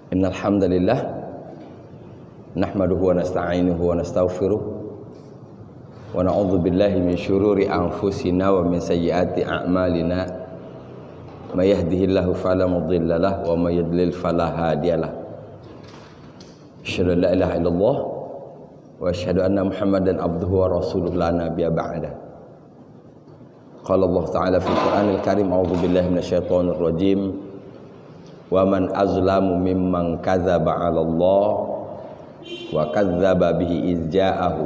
Innal hamdalillah nahmaduhu wa nasta'inuhu wa nastaghfiruh wa na'udzu billahi min syururi anfusina wa min sayyiati a'malina may yahdihillahu fala mudilla lahu wa may yudlil fala hadiyalah. Asyhadu an la ilaha illallah wa asyhadu anna Muhammadan abduhu wa rasuluhu la nabiyya ba'da. Qala Allah ta'ala fil Qur'anil Karim, a'udzu billahi minasyaitonir rajim. Wa man azlamu mimman kadzdzaba 'ala Allah wa kadzdzaba bihi iz ja'ahu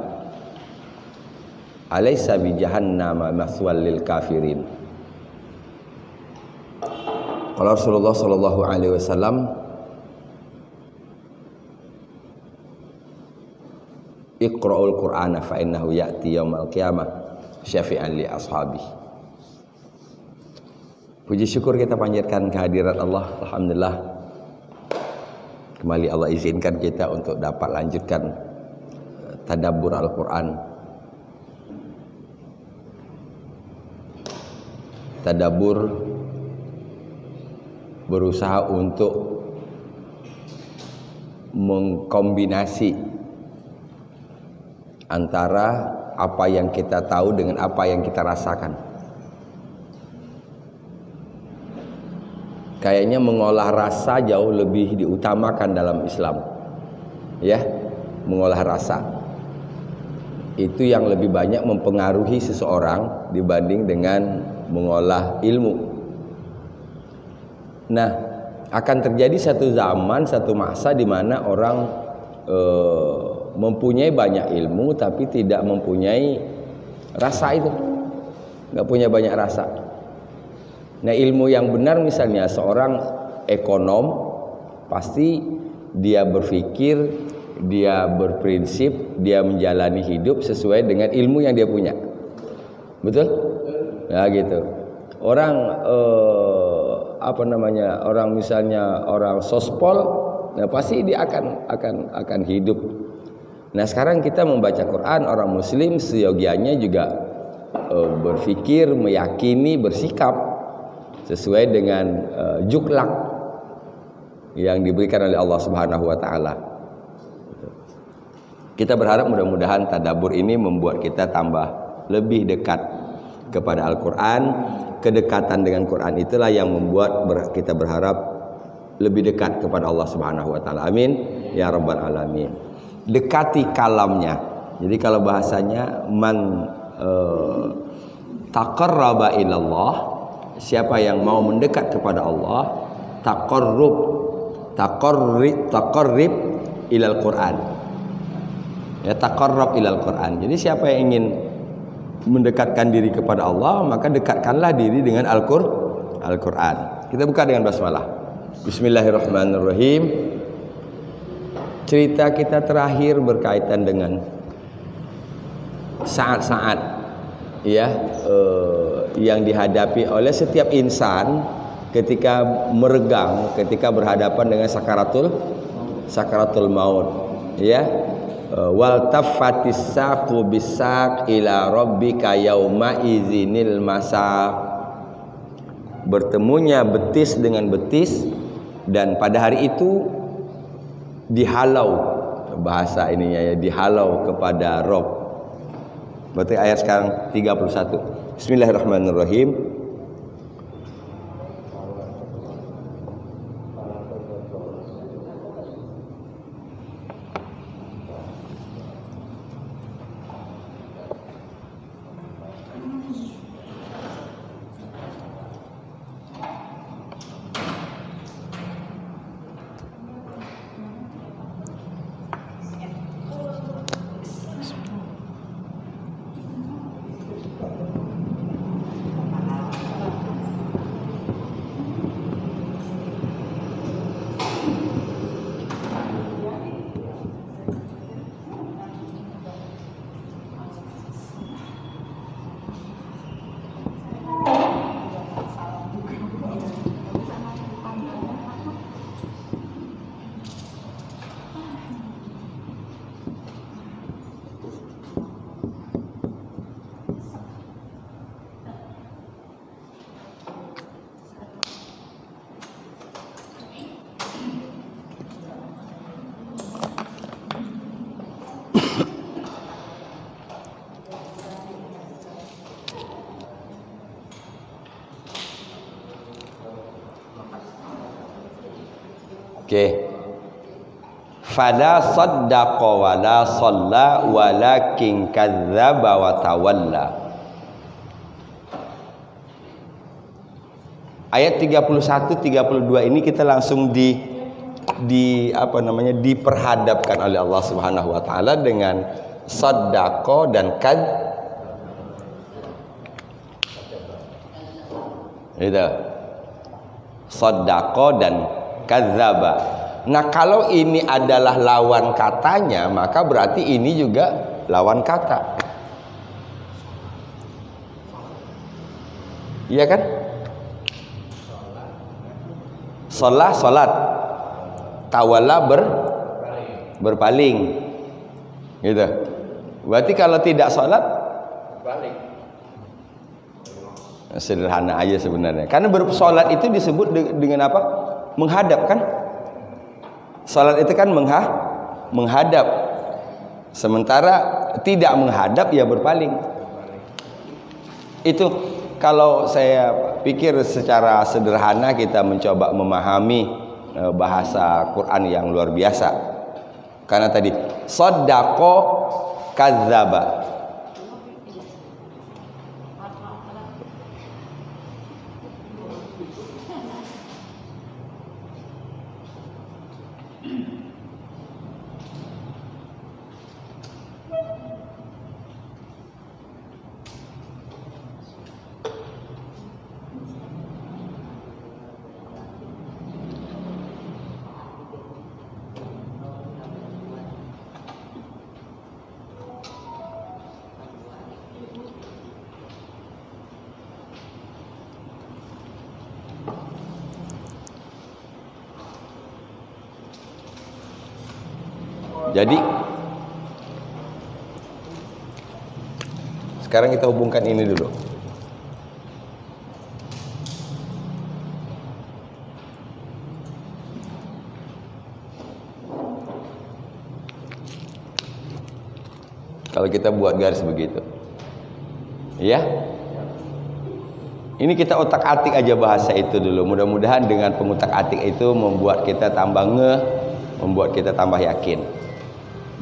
alaysa bi jahannama maswal lil kafirin. Qala Rasulullah sallallahu alaihi wasallam, Iqra'ul Qur'ana fa innahu ya'ti yaumal qiyamah syafi'an li ashabihi. Puji syukur kita panjatkan kehadirat Allah. Alhamdulillah, kembali Allah izinkan kita untuk dapat lanjutkan tadabbur Al-Quran. Tadabbur berusaha untuk mengkombinasi antara apa yang kita tahu dengan apa yang kita rasakan. Kayaknya mengolah rasa jauh lebih diutamakan dalam Islam, ya, mengolah rasa itu yang lebih banyak mempengaruhi seseorang dibanding dengan mengolah ilmu. Nah, akan terjadi satu zaman, satu masa di mana orang mempunyai banyak ilmu tapi tidak mempunyai rasa itu, nggak punya banyak rasa. Nah, ilmu yang benar, misalnya seorang ekonom, pasti dia berpikir, dia berprinsip, dia menjalani hidup sesuai dengan ilmu yang dia punya. Betul? Ya gitu. Orang orang misalnya orang sospol, nah pasti dia akan hidup. Nah, sekarang kita membaca Quran, orang muslim seyogianya juga berpikir, meyakini, bersikap sesuai dengan juklak yang diberikan oleh Allah Subhanahu wa taala. Kita berharap mudah-mudahan tadabbur ini membuat kita tambah lebih dekat kepada Al-Qur'an. Kedekatan dengan Quran itulah yang membuat kita berharap lebih dekat kepada Allah Subhanahu wa taala. Amin ya rabbal alamin. Dekati kalamnya. Jadi kalau bahasanya man taqarraba ilallah, siapa yang mau mendekat kepada Allah, taqarrib ilal Quran. Ya, taqarrab ilal Quran. Jadi siapa yang ingin mendekatkan diri kepada Allah, maka dekatkanlah diri dengan Al-Quran. Kita buka dengan basmalah. Bismillahirrahmanirrahim. Cerita kita terakhir berkaitan dengan saat-saat, ya, yang dihadapi oleh setiap insan ketika meregang, ketika berhadapan dengan sakaratul maut, ya. Wal taffatis saqu bisaq ila rabbika yauma idzinil masaq. Bertemunya betis dengan betis, dan pada hari itu dihalau, bahasa ininya ya, dihalau kepada Rabb. Berarti ayat sekarang 31. Bismillahirrahmanirrahim. Oke. Fala saddaqa wala shalla walakin kadzdzaba wa tawalla. Ayat 31 32 ini kita langsung diperhadapkan oleh Allah Subhanahu wa taala dengan saddaqa dan itu. Saddaqa dan kadzdzaba. Nah, kalau ini adalah lawan katanya, maka berarti ini juga lawan kata. Iya kan? Salat. Tawalla berpaling. Gitu. Berarti kalau tidak salat balik. Sederhana aja sebenarnya. Karena bersolat itu disebut dengan apa? Menghadap kan? Salat itu kan menghadap. Sementara tidak menghadap ya berpaling. Itu kalau saya pikir secara sederhana kita mencoba memahami bahasa Quran yang luar biasa. Karena tadi saddaqa kadzdzaba. Jadi sekarang kita hubungkan ini dulu. Kalau kita buat garis begitu. Iya? Ini kita otak-atik aja bahasa itu dulu. Mudah-mudahan dengan pengutak-atik itu membuat kita tambah membuat kita tambah yakin.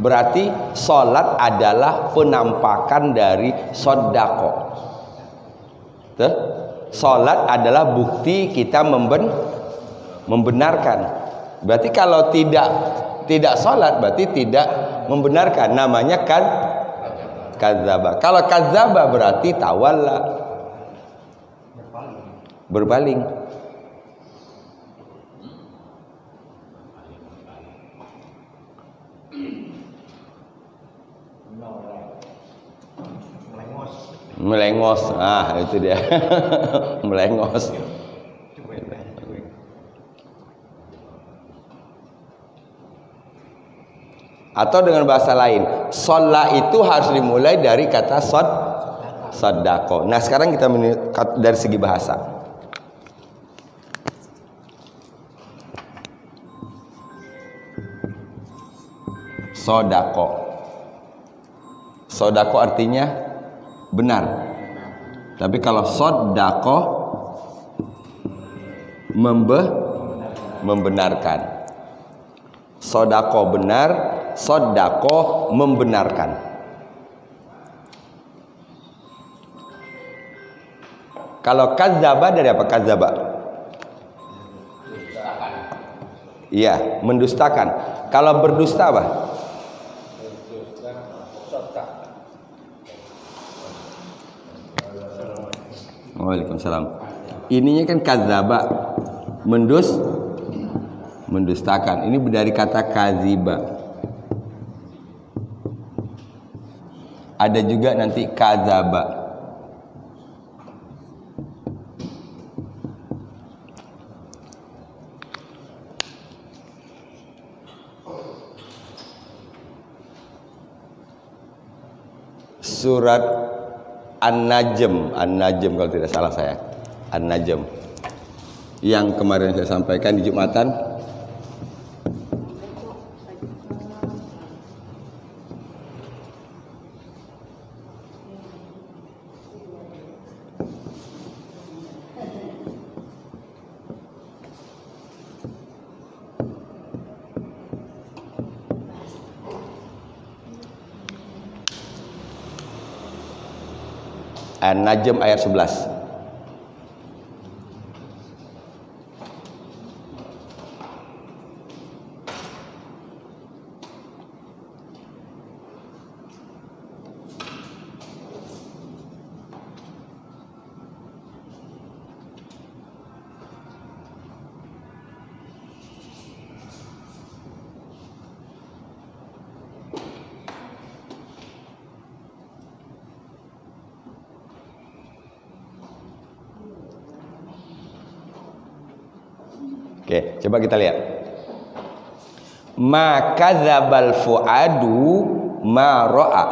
Berarti sholat adalah penampakan dari sodako. Sholat adalah bukti kita membenarkan. Berarti kalau tidak sholat berarti tidak membenarkan. Namanya kadzdzaba. Kalau kadzdzaba berarti tawalla, berpaling. Melengos, itu dia. Melengos. Atau dengan bahasa lain, sholat itu harus dimulai dari kata saddaqa. Nah, sekarang kita dari segi bahasa. Sodako artinya benar. Tapi kalau saddaqa membenarkan. Saddaqa benar, saddaqa membenarkan. Kalau kadzdzaba dari apa kadzdzaba? Iya, mendustakan. Kalau berdusta apa? Waalaikumsalam. Ininya kan kadzdzaba, mendustakan. Ini dari kata kadziba. Ada juga nanti kadzaba. Surat An-Najm kalau tidak salah saya. An-Najm yang kemarin saya sampaikan di Jumatan. An-Najm ayat 11. Oke, coba kita lihat. Ma kadzabal fuadu ma ra'a.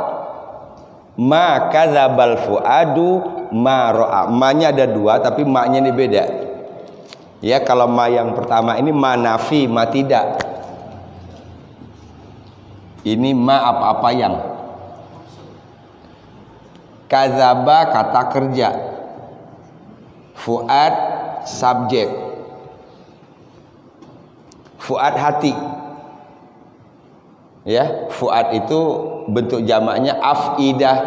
Ma kadzabal fuadu ma ra'a. Ma-nya ada dua tapi ma-nya ini beda. Ya, kalau ma yang pertama ini ma nafi, ma tidak. Ini ma apa-apa yang. Kadzaba kata kerja. Fuad subjek. Fuad hati. Ya, fuad itu bentuk jamaknya afidah.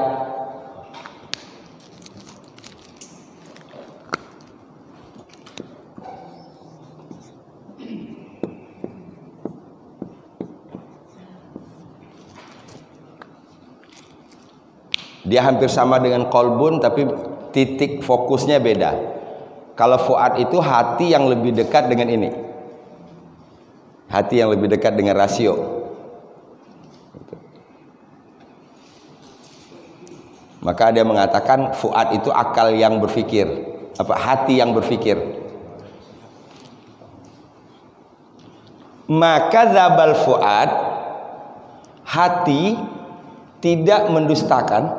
Dia hampir sama dengan kolbun tapi titik fokusnya beda. Kalau fuad itu hati yang lebih dekat dengan ini. Hati yang lebih dekat dengan rasio. Maka dia mengatakan fuad itu akal yang berpikir, apa hati yang berpikir. Maka zabal fuad, hati tidak mendustakan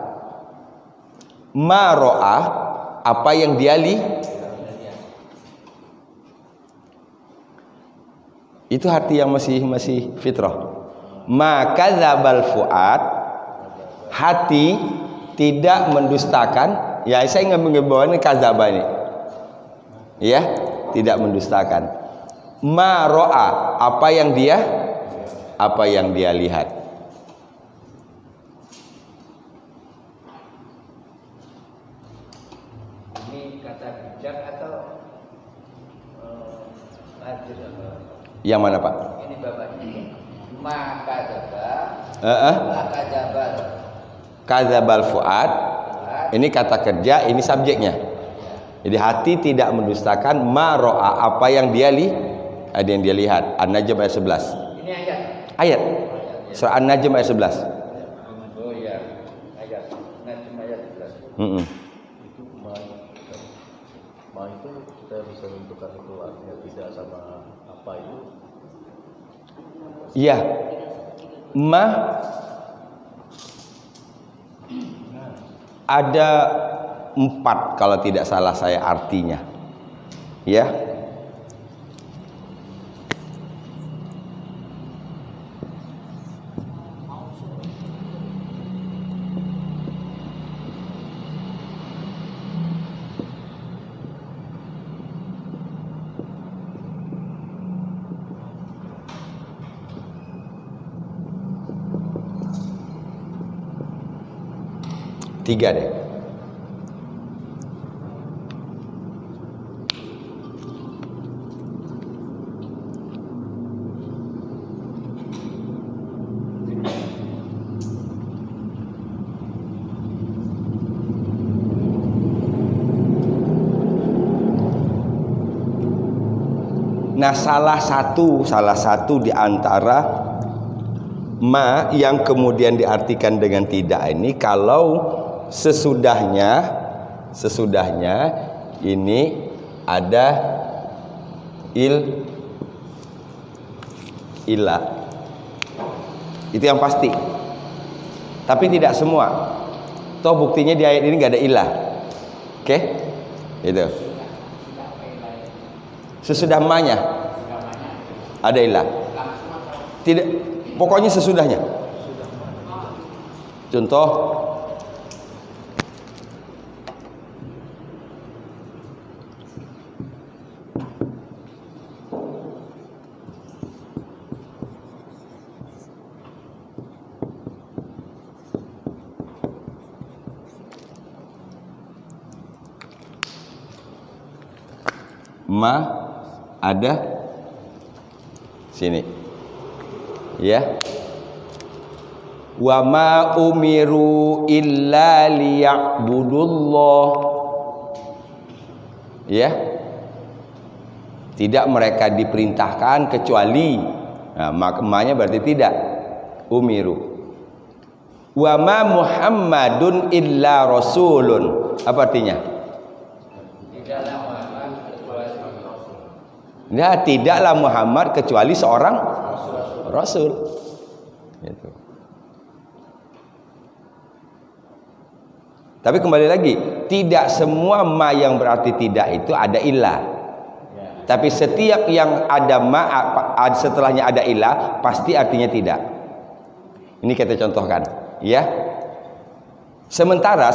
maro'ah, apa yang dia lihat. Itu hati yang masih fitrah. Maka zabal fuad, hati tidak mendustakan. Ya, saya nggak membawa ini kadzaba ini. Ya, tidak mendustakan. Ma ro'a, apa yang dia lihat. Ini kata bijak atau tajir atau? Yang mana, Pak? Ini bapaknya. Maka jabal. Maka jabal. Kadzabal fuad. Ini kata kerja, ini subjeknya. Jadi hati tidak mendustakan ma ro'a, apa yang dia lihat. An-Najm ayat 11. Ini ayat. Ayat. Surah An-Najm ayat 11. Oh iya. Ayat. Najm ayat 11. Itu ma itu kita bisa menentukan itu artinya tidak sama apa itu. Iya. Ma ada 4 kalau tidak salah saya artinya. Ya. Tiga deh. Nah, salah satu di antara ma yang kemudian diartikan dengan tidak ini, kalau sesudahnya ini ada ilah, itu yang pasti. Tapi tidak semua. Toh buktinya di ayat ini nggak ada ilah. Oke, itu. Sesudah ma-nya ada ilah. Tidak, pokoknya sesudahnya. Contoh, Ma ada sini. Ya. Wa ma umiru illa liya'budullah. Ya. Tidak mereka diperintahkan kecuali, nah, maknanya berarti tidak umiru. Wa ma Muhammadun illa rasulun. Apa artinya? Tidaklah Muhammad kecuali Nah, tidaklah Muhammad kecuali seorang rasul. Gitu. Tapi kembali lagi, tidak semua ma yang berarti tidak itu ada ilah. Tapi setiap yang ada ma setelahnya ada ilah pasti artinya tidak. Ini kita contohkan, ya. Sementara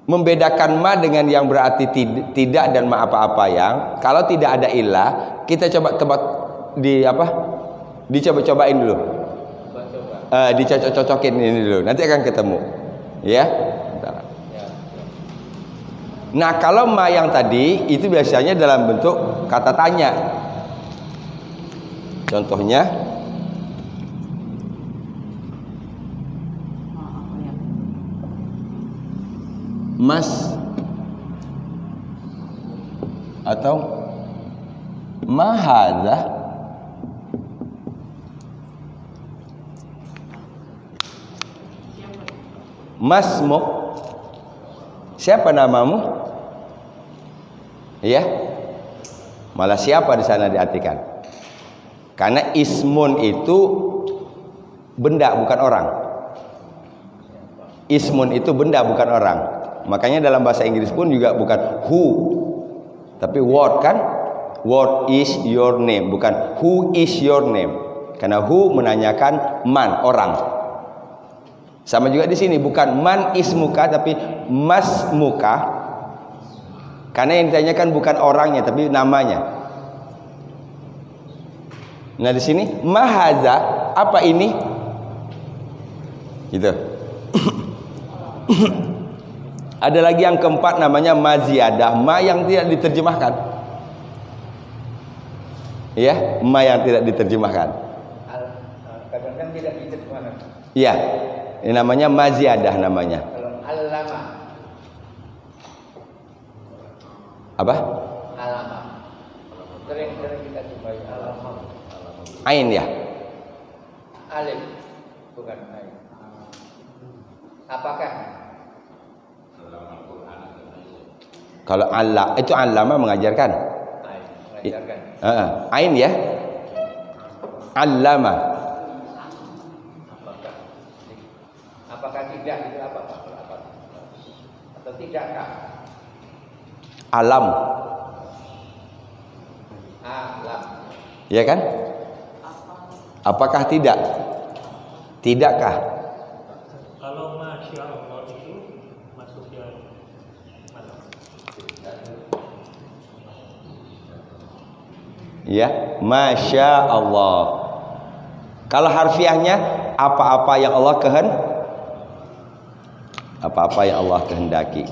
membedakan ma dengan yang berarti tidak dan ma apa-apa yang kalau tidak ada ilah, kita coba tebak di apa? Dicoba-cobain dulu. Dicocok-cocokin ini dulu. Nanti akan ketemu. Ya. Bentar. Nah, kalau ma yang tadi itu biasanya dalam bentuk kata tanya. Contohnya Mas atau ma hadza. Masmu, siapa namamu? Ya, malah siapa di sana diartikan? Karena ismun itu benda bukan orang. Ismun itu benda bukan orang. Makanya dalam bahasa Inggris pun juga bukan who, tapi what kan? What is your name? Bukan who is your name. Karena who menanyakan man, orang. Sama juga di sini, bukan man ismuka tapi mas muka. Karena yang ditanyakan bukan orangnya tapi namanya. Nah di sini mahaza, apa ini? Gitu. Ada lagi yang keempat namanya maziyadah, ma yang tidak diterjemahkan. Ya, ma yang tidak diterjemahkan. kadang-kadang tidak diterjemahkan. Iya. Ini namanya maziyadah namanya. Kalau alama. Apa? Alama. Sering kita jumpai alama. Ain ya. Alif bukan ain. Apakah? Kalau Allah itu alama mengajarkan. Ain mengajarkan. Ain ya. Allama. Apakah tidak itu apa? Atau tidakkah? Alam. Alam. Ya kan? Apakah tidak? Tidakkah? Kalau Masya Allah itu masuknya mana? Ya, Masya Allah. Kalau harfiahnya apa-apa yang Allah apa-apa yang Allah kehendaki.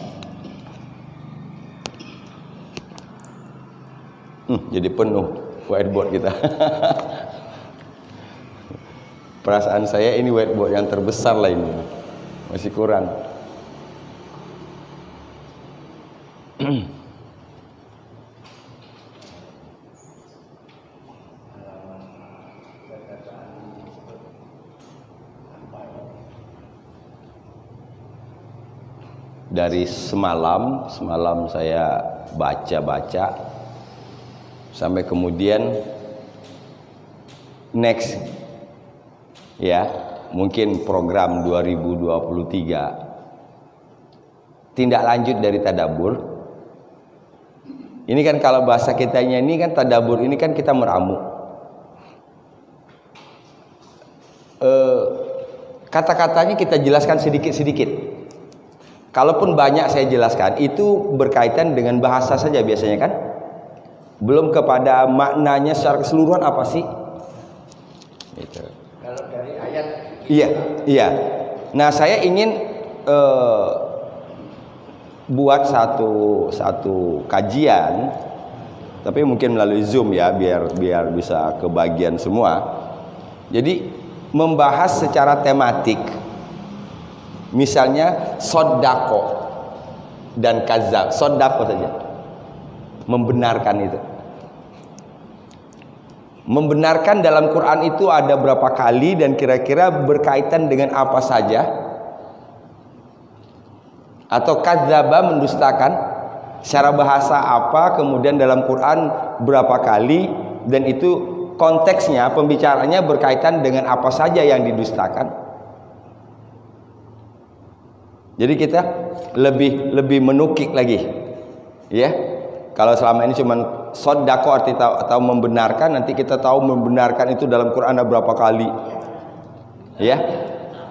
Jadi penuh whiteboard kita. Perasaan saya ini whiteboard yang terbesar lah ini. Masih kurang. Dari semalam saya baca sampai kemudian next ya, mungkin program 2023 tindak lanjut dari tadabbur. Ini kan kalau bahasa kitanya ini kan tadabbur ini kan kita meramu. Kata-katanya kita jelaskan sedikit-sedikit. Kalaupun banyak saya jelaskan, itu berkaitan dengan bahasa saja biasanya kan. Belum kepada maknanya secara keseluruhan apa sih? Gitu. Kalau dari ayat. Iya. Nah saya ingin buat satu kajian, tapi mungkin melalui Zoom ya, biar bisa kebagian semua. Jadi membahas secara tematik, misalnya sodako dan kazab. Sodako saja, membenarkan itu. Membenarkan dalam Quran itu ada berapa kali dan kira-kira berkaitan dengan apa saja? Atau kadzaba, mendustakan, secara bahasa apa, kemudian dalam Quran berapa kali, dan itu konteksnya, pembicaranya berkaitan dengan apa saja yang didustakan. Jadi kita lebih menukik lagi, ya. Kalau selama ini cuma sodako arti atau membenarkan, nanti kita tahu membenarkan itu dalam Quran ada berapa kali, ya.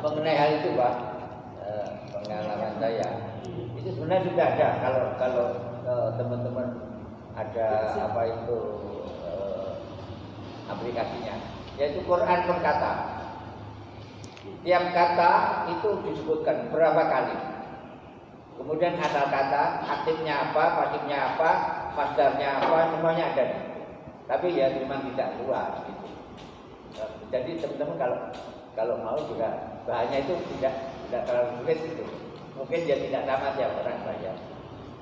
Mengenai hal itu Pak, pengalaman saya itu sebenarnya sudah ada. Kalau teman-teman ada apa itu aplikasinya, yaitu Quran per kata. Tiap kata itu disebutkan berapa kali. Kemudian asal kata, aktifnya apa, pasifnya apa, masdarnya apa, semuanya ada. Tapi ya memang tidak luas gitu. Jadi teman-teman kalau mau juga bahannya itu tidak terlalu sulit gitu. Mungkin dia tidak tamat ya orang banyak.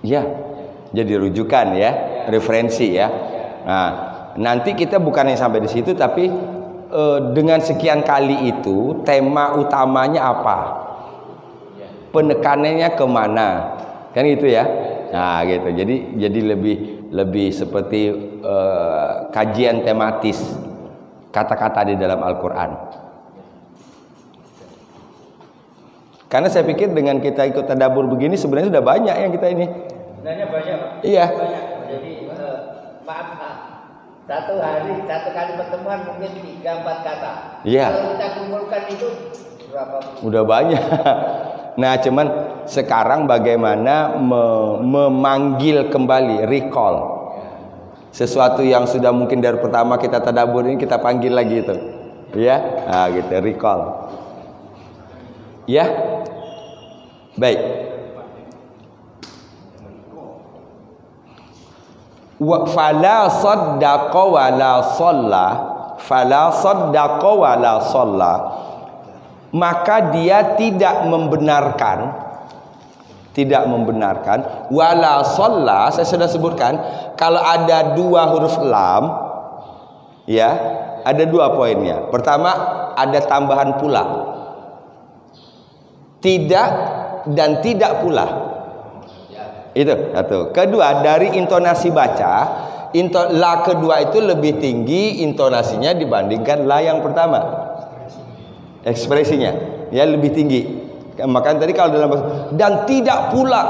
Ya, jadi rujukan ya, referensi ya. Nah, nanti kita bukan yang sampai di situ, tapi dengan sekian kali itu tema utamanya apa? Penekanannya kemana, kan gitu ya. Nah gitu, jadi lebih seperti kajian tematis kata-kata di dalam Al-Quran. Karena saya pikir dengan kita ikut tadabbur begini sebenarnya sudah banyak yang kita ini. Sebenarnya banyak Pak. Iya. Banyak. Jadi maaf, satu hari satu kali pertemuan mungkin 3-4 kata. Iya. Kalau kita kumpulkan itu berapa? Udah banyak. Nah, cuman sekarang bagaimana memanggil kembali, recall sesuatu yang sudah mungkin dari pertama kita tadabbur ini kita panggil lagi itu, ya, nah gitu, recall, ya, baik. Fala saddaqa wala shalla, fala saddaqa wala shalla. Maka dia tidak membenarkan wala shalla. Saya sudah sebutkan kalau ada dua huruf lam, ya, ada dua poinnya. Pertama, ada tambahan pula, tidak dan tidak pula, itu satu. Kedua, dari intonasi baca, la kedua itu lebih tinggi intonasinya dibandingkan la yang pertama. Ekspresinya ya lebih tinggi. Makanya tadi kalau dalam dan tidak pula.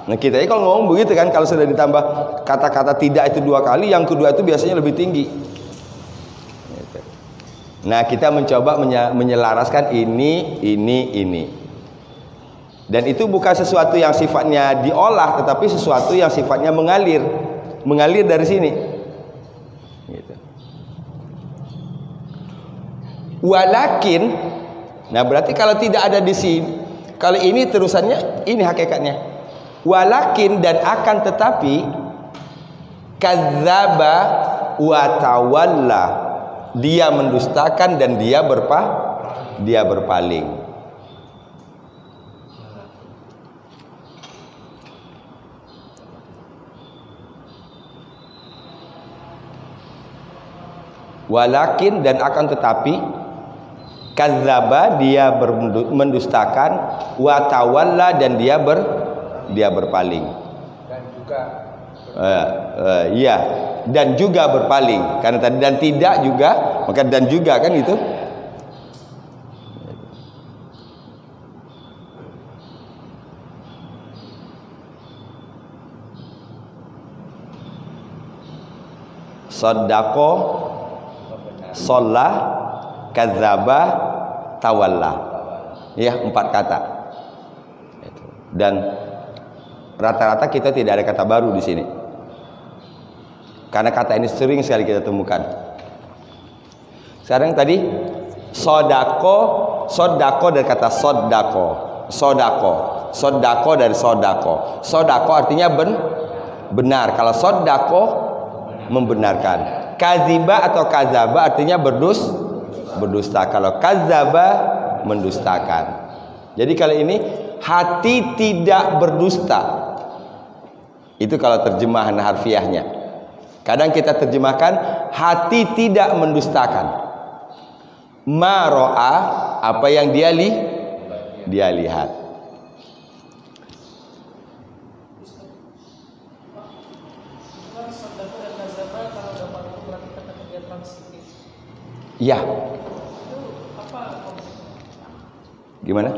Nah kita ini kalau ngomong begitu kan, kalau sudah ditambah kata-kata tidak itu dua kali, yang kedua itu biasanya lebih tinggi. Nah kita mencoba menyelaraskan ini. Dan itu bukan sesuatu yang sifatnya diolah, tetapi sesuatu yang sifatnya mengalir dari sini. Gitu. Walakin, nah berarti kalau tidak ada di sini, kalau ini terusannya, ini hakikatnya. Walakin, dan akan tetapi, kadzdzaba wa tawalla, dia mendustakan dan dia berpaling. Walakin, dan akan tetapi, kadzdzaba, dia mendustakan, wa tawalla, dan dia berpaling. Dan juga iya, dan juga berpaling. Karena tadi dan tidak juga, maka dan juga kan itu. Saddaqo, sholla, kadzdzaba, tawalla. Ya, 4 kata. Dan rata-rata kita tidak ada kata baru di sini. Karena kata ini sering sekali kita temukan. Sekarang tadi sodako dari kata sodako. Sodako dari sodako. Sodako artinya benar. Kalau sodako membenarkan. Kaziba atau kazaba artinya berdusta. Kalau kazaba mendustakan. Jadi kalau ini hati tidak berdusta. Itu kalau terjemahan harfiahnya. Kadang kita terjemahkan hati tidak mendustakan. Maro'a, apa yang dia lihat. Ya. Gimana?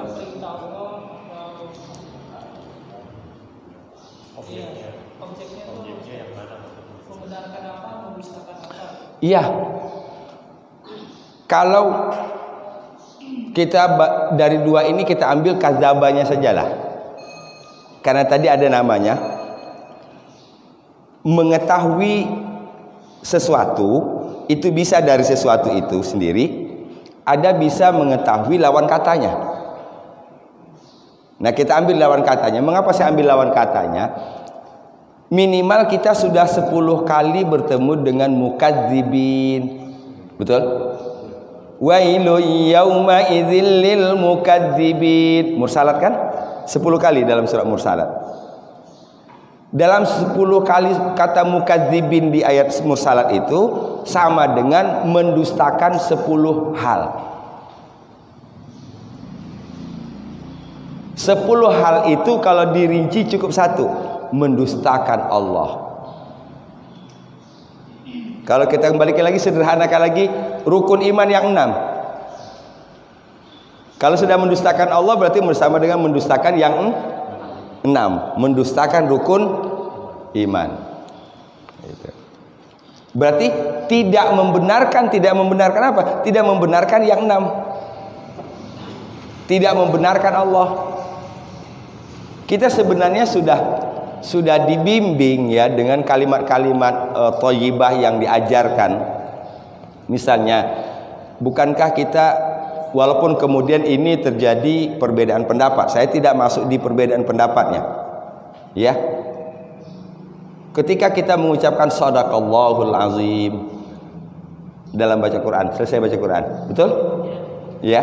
Iya. Kalau kita dari dua ini kita ambil kazabanya sajalah. Karena tadi ada namanya mengetahui sesuatu itu bisa dari sesuatu itu sendiri, ada bisa mengetahui lawan katanya. Nah, kita ambil lawan katanya. Mengapa saya ambil lawan katanya? Minimal kita sudah 10 kali bertemu dengan mukadzibin. Betul? Wailu yauma idzil lil mukadzibin. Mursalat kan? 10 kali dalam surat Mursalat. Dalam 10 kali kata mukadzibin di ayat Mursalat itu sama dengan mendustakan 10 hal. 10 hal itu kalau dirinci cukup satu, mendustakan Allah. Kalau kita kembali lagi, sederhanakan lagi, rukun iman yang 6. Kalau sudah mendustakan Allah berarti bersama dengan mendustakan yang 6, mendustakan rukun iman. Berarti tidak membenarkan apa? Tidak membenarkan yang 6. Tidak membenarkan Allah. Kita sebenarnya sudah dibimbing ya dengan kalimat-kalimat thayyibah yang diajarkan. Misalnya, bukankah kita, walaupun kemudian ini terjadi perbedaan pendapat, saya tidak masuk di perbedaan pendapatnya, ya. Ketika kita mengucapkan shadaqallahul azim dalam baca Quran, selesai baca Quran, betul? Ya.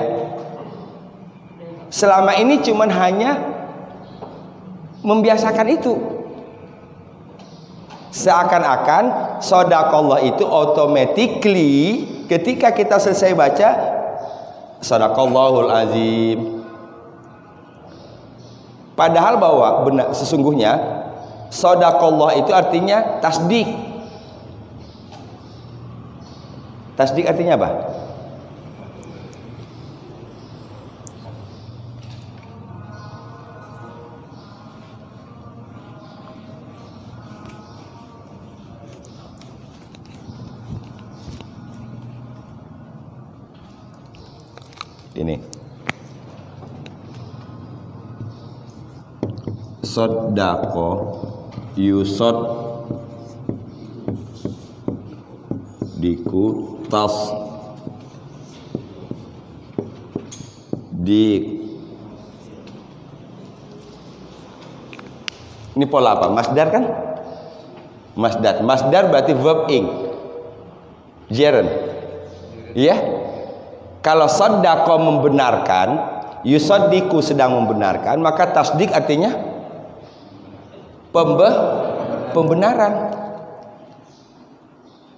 Selama ini cuman hanya membiasakan itu. Seakan-akan shadaqallah itu automatically ketika kita selesai baca shadaqallahul azim. Padahal bahwa benar sesungguhnya shadaqallah itu artinya tasdik. Tasdik artinya apa? Ini sodako yusod diku tas di ini pola apa? Masdar kan? Masdar berarti verb ing gerund, iya. Kalau sodako membenarkan, yusodiku sedang membenarkan, maka tasdik artinya pembenaran.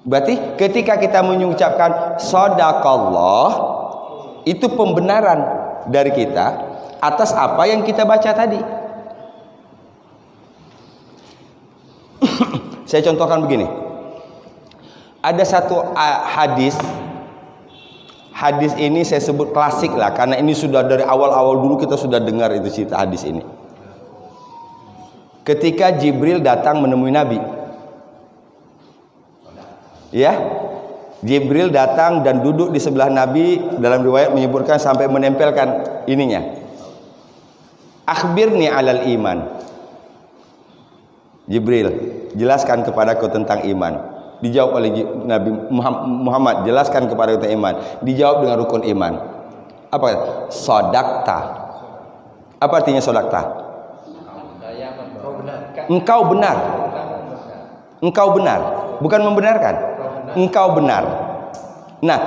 Berarti ketika kita mengucapkan shadaqallah, itu pembenaran dari kita atas apa yang kita baca tadi. Saya contohkan begini. Ada satu hadis ini saya sebut klasik lah, karena ini sudah dari awal-awal dulu kita sudah dengar itu cerita hadis ini. Ketika Jibril datang menemui Nabi, ya, Jibril datang dan duduk di sebelah Nabi, dalam riwayat menyebutkan sampai menempelkan ininya. Akhbirni alal iman. Jibril, jelaskan kepadaku tentang iman. Dijawab oleh Nabi Muhammad, jelaskan kepada kita iman. Dijawab dengan rukun iman. Apa? Shadaqta. Apa artinya sodakta? Saya membenarkan. Engkau benar. Engkau benar, bukan membenarkan. Engkau benar. Nah,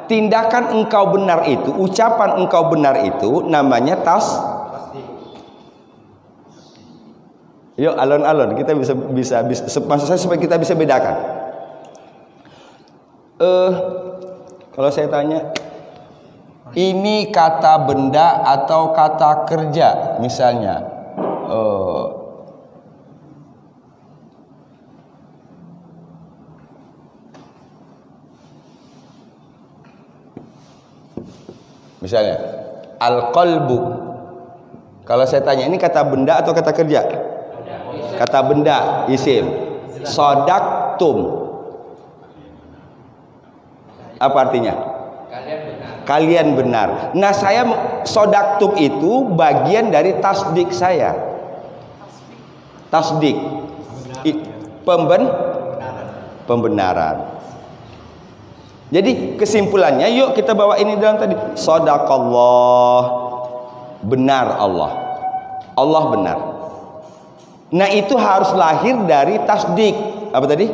tindakan engkau benar itu, ucapan engkau benar itu namanya tasdik. Yuk alon-alon kita bisa maksud saya supaya kita bisa bedakan. Kalau saya tanya, ini kata benda atau kata kerja, misalnya. Misalnya al-qalbu. Kalau saya tanya, ini kata benda atau kata kerja? Kata benda, isim. Sodaktum. Apa artinya? Kalian benar. Nah, saya sodaktum itu bagian dari tasdik saya. Tasdik. Pembenaran. Jadi kesimpulannya, yuk kita bawa ini dalam tadi. Shadakallah, benar Allah. Allah benar. Nah, itu harus lahir dari tasdik. Apa tadi?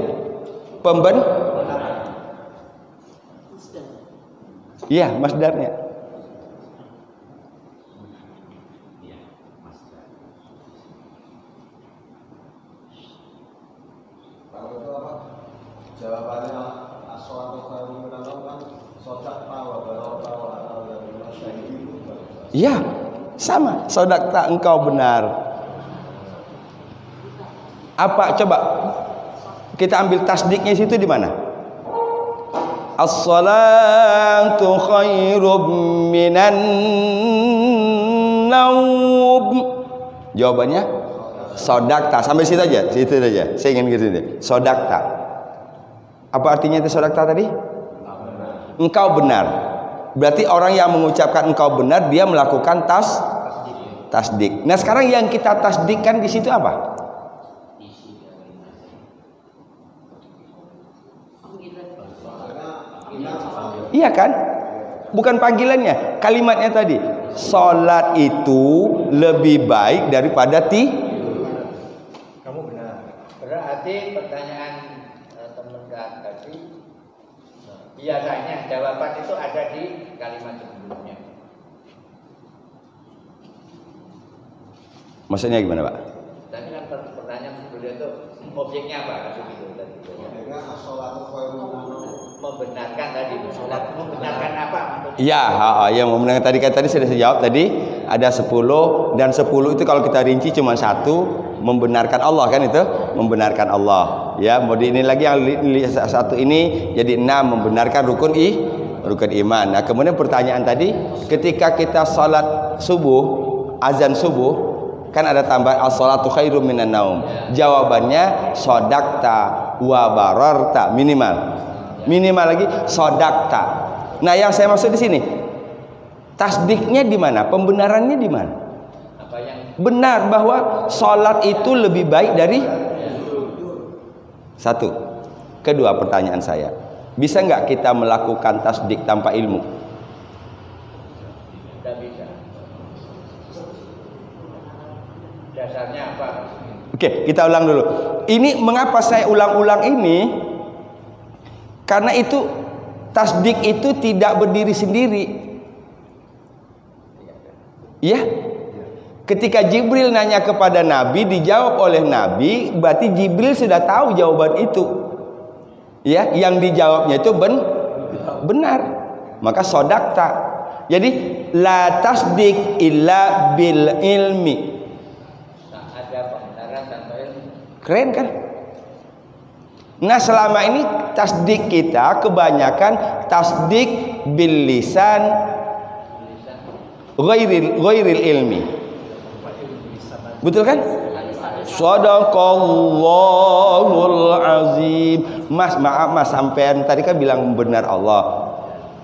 Iya, masdarnya. Jawabannya as-sholatu khairun minan naum kan sodakta wa bararta wa ala syahidin. Iya, sama. Sodakta, engkau benar. Apa coba kita ambil tasdiknya situ di mana? As-salatu khairum minan naum. Jawabannya sodakta. Sampai situ aja, situ aja. Saya ingin gitu deh. Sodakta. Apa artinya itu sodakta tadi? Engkau benar. Berarti orang yang mengucapkan engkau benar, dia melakukan tasdik. Nah, sekarang yang kita tasdikkan di situ apa? Iya kan? Bukan panggilannya, kalimatnya tadi. Salat itu lebih baik daripada Kamu benar. Berarti pertanyaan teman tadi, biasanya jawaban itu ada di kalimat sebelumnya. Maksudnya gimana, Pak? Tadi kan pertanyaan sebelumnya itu objeknya apa? Begitu tadi. Membenarkan tadi, membenarkan apa? Iya, yang membenarkan tadi kan tadi sudah saya jawab tadi ada 10 dan 10 itu kalau kita rinci cuma satu, membenarkan Allah kan itu, membenarkan Allah. Ya, mau di ini lagi yang satu ini jadi 6, membenarkan rukun iman. Nah, kemudian pertanyaan tadi, ketika kita salat subuh, azan subuh, kan ada tambahan as-sholatu khairum minan naum. Jawabannya sodakta wa bararta, minimal lagi sodakta. Nah, yang saya maksud di sini, tasdiknya di mana? Pembenarannya di mana? Benar bahwa sholat itu lebih baik dari satu. Kedua, pertanyaan saya, bisa nggak kita melakukan tasdik tanpa ilmu? Tidak bisa. Dasarnya apa? Oke, kita ulang dulu. Ini mengapa saya ulang-ulang ini? Karena itu tasdik itu tidak berdiri sendiri. Ya. Ketika Jibril nanya kepada Nabi, dijawab oleh Nabi, berarti Jibril sudah tahu jawaban itu. Ya, yang dijawabnya itu benar. Maka sodakta. Jadi la tasdik illa bil ilmi. Ada pembenaran tanpa ilmu. Keren kan? Nah, selama ini tasdik kita kebanyakan tasdik bil lisan ghairil ilmi. Betul kan? Shadaqallahul azim. Mas, maaf Mas, sampean tadi kan bilang benar Allah.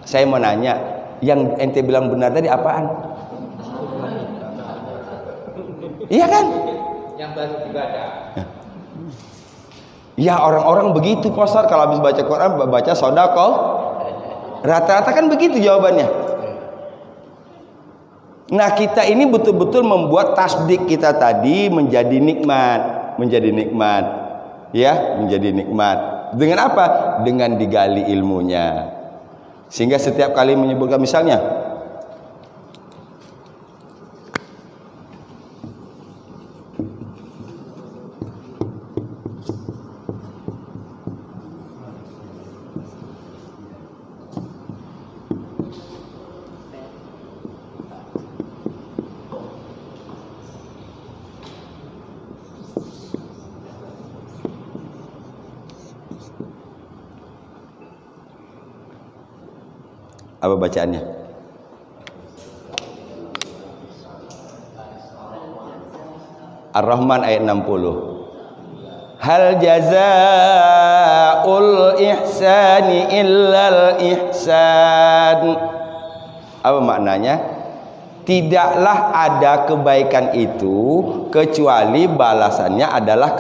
Saya mau nanya, yang ente bilang benar tadi apaan? Iya kan? Yang baru dibaca. Ya, orang-orang begitu posar kalau habis baca Quran baca shadaqah. Rata-rata kan begitu jawabannya. Nah, kita ini betul-betul membuat tasdik kita tadi menjadi nikmat, ya, menjadi nikmat. Dengan apa? Dengan digali ilmunya. Sehingga setiap kali menyebutkan misalnya apa bacaannya? Ar-Rahman ayat 60. Hal jazaa'ul ihsani illal ihsan. Apa maknanya? Tidaklah ada kebaikan itu kecuali balasannya adalah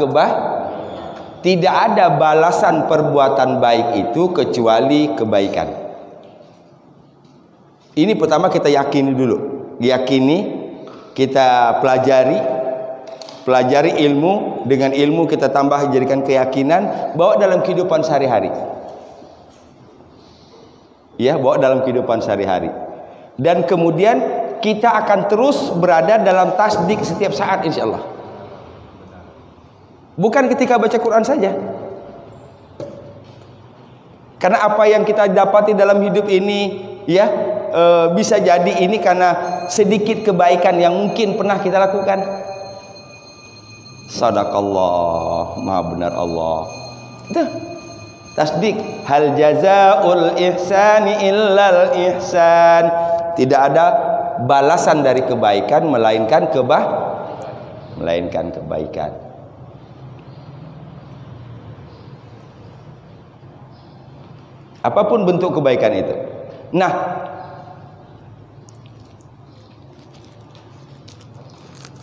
Tidak ada balasan perbuatan baik itu kecuali kebaikan. Ini pertama kita yakini dulu. Kita pelajari ilmu, dengan ilmu kita tambah jadikan keyakinan, bawa dalam kehidupan sehari-hari. Ya, bawa dalam kehidupan sehari-hari. Dan kemudian kita akan terus berada dalam tasdik setiap saat insyaallah. Bukan ketika baca Quran saja. Karena apa yang kita dapati dalam hidup ini, ya, bisa jadi ini karena sedikit kebaikan yang mungkin pernah kita lakukan. Sadaqallah, maha benar Allah. Itu tasdik. Hal jazaa'ul ihsani illal ihsan. Tidak ada balasan dari kebaikan melainkan kebaikan. Apapun bentuk kebaikan itu. Nah,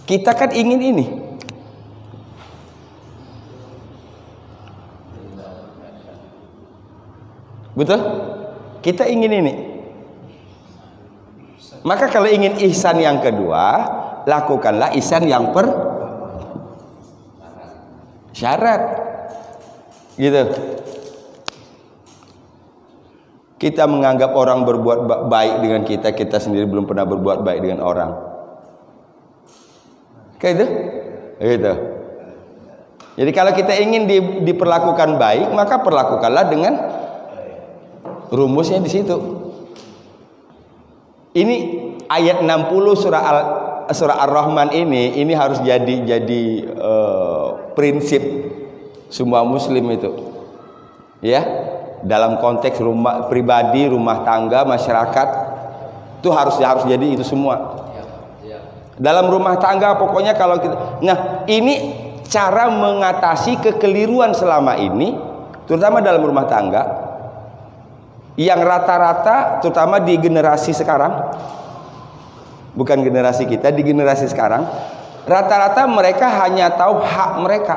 kita kan ingin ini. Betul? Kita ingin ini. Maka kalau ingin ihsan yang kedua, lakukanlah ihsan yang syarat. Gitu. Kita menganggap orang berbuat baik dengan kita, kita sendiri belum pernah berbuat baik dengan orang. Kayak itu? Gitu. Jadi kalau kita ingin diperlakukan baik, maka perlakukanlah dengan rumusnya di situ. Ini ayat 60 surah Ar-Rahman ini harus jadi prinsip semua muslim itu. Ya, dalam konteks rumah pribadi, rumah tangga, masyarakat itu harus jadi itu semua. Dalam rumah tangga pokoknya kalau kita, nah ini cara mengatasi kekeliruan selama ini, terutama dalam rumah tangga, yang rata-rata terutama di generasi sekarang, bukan generasi kita, di generasi sekarang, rata-rata mereka hanya tahu hak mereka.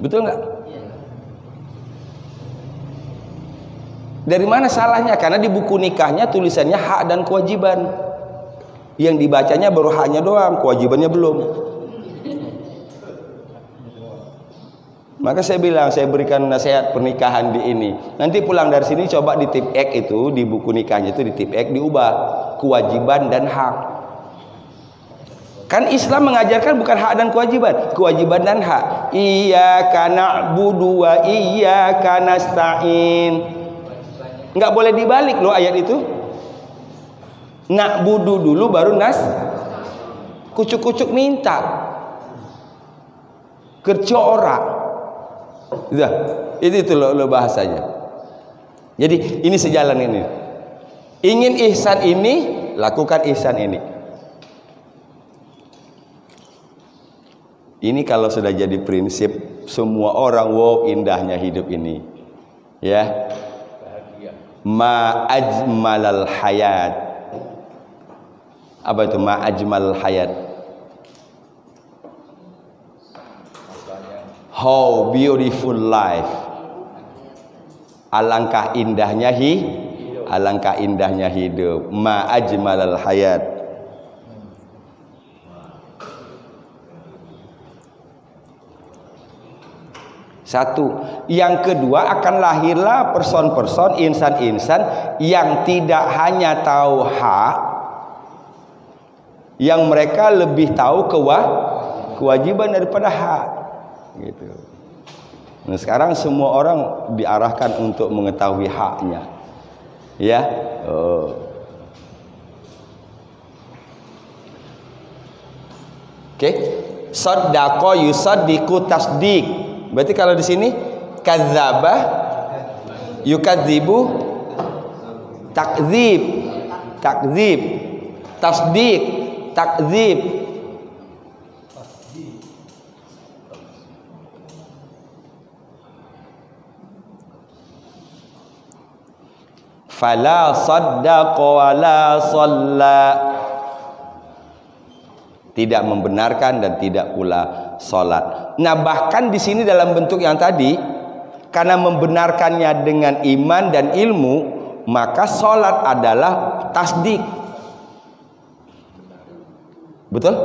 Betul nggak? Dari mana salahnya? Karena di buku nikahnya tulisannya hak dan kewajiban. Yang dibacanya baru haknya doang, kewajibannya belum. Maka saya bilang, saya berikan nasihat pernikahan di ini. Nanti pulang dari sini coba di tip X itu, di buku nikahnya itu di tip X diubah kewajiban dan hak. Kan Islam mengajarkan bukan hak dan kewajiban dan hak. Iyyaka na'budu wa iyyaka nasta'in. Enggak boleh dibalik loh ayat itu. Na'budu dulu baru kucuk-kucuk minta. Kerja ora. Itu lo bahasanya. Jadi ini sejalan ini. Ingin ihsan ini, lakukan ihsan ini. Ini kalau sudah jadi prinsip semua orang, wow indahnya hidup ini. Ya. Ma ajmalal hayat. Apa itu ma ajmalal hayat? How beautiful life. Alangkah indahnya alangkah indahnya hidup. Ma ajmalal hayat. Satu. Yang kedua, akan lahirlah person-person, insan-insan yang tidak hanya tahu hak, yang mereka lebih tahu kewajiban daripada hak. Gitu. Nah, sekarang semua orang diarahkan untuk mengetahui haknya. Ya. Oke. Saddaqa yusaddiqu tasdiq. Berarti kalau di sini kadzdzaba yukadzibu takdzib, tasdiq, takdzib. Fala saddaqa wala shalla. Tidak membenarkan dan tidak pula salat. Nah, bahkan di sini dalam bentuk yang tadi, karena membenarkannya dengan iman dan ilmu, maka salat adalah tasdik. Betul?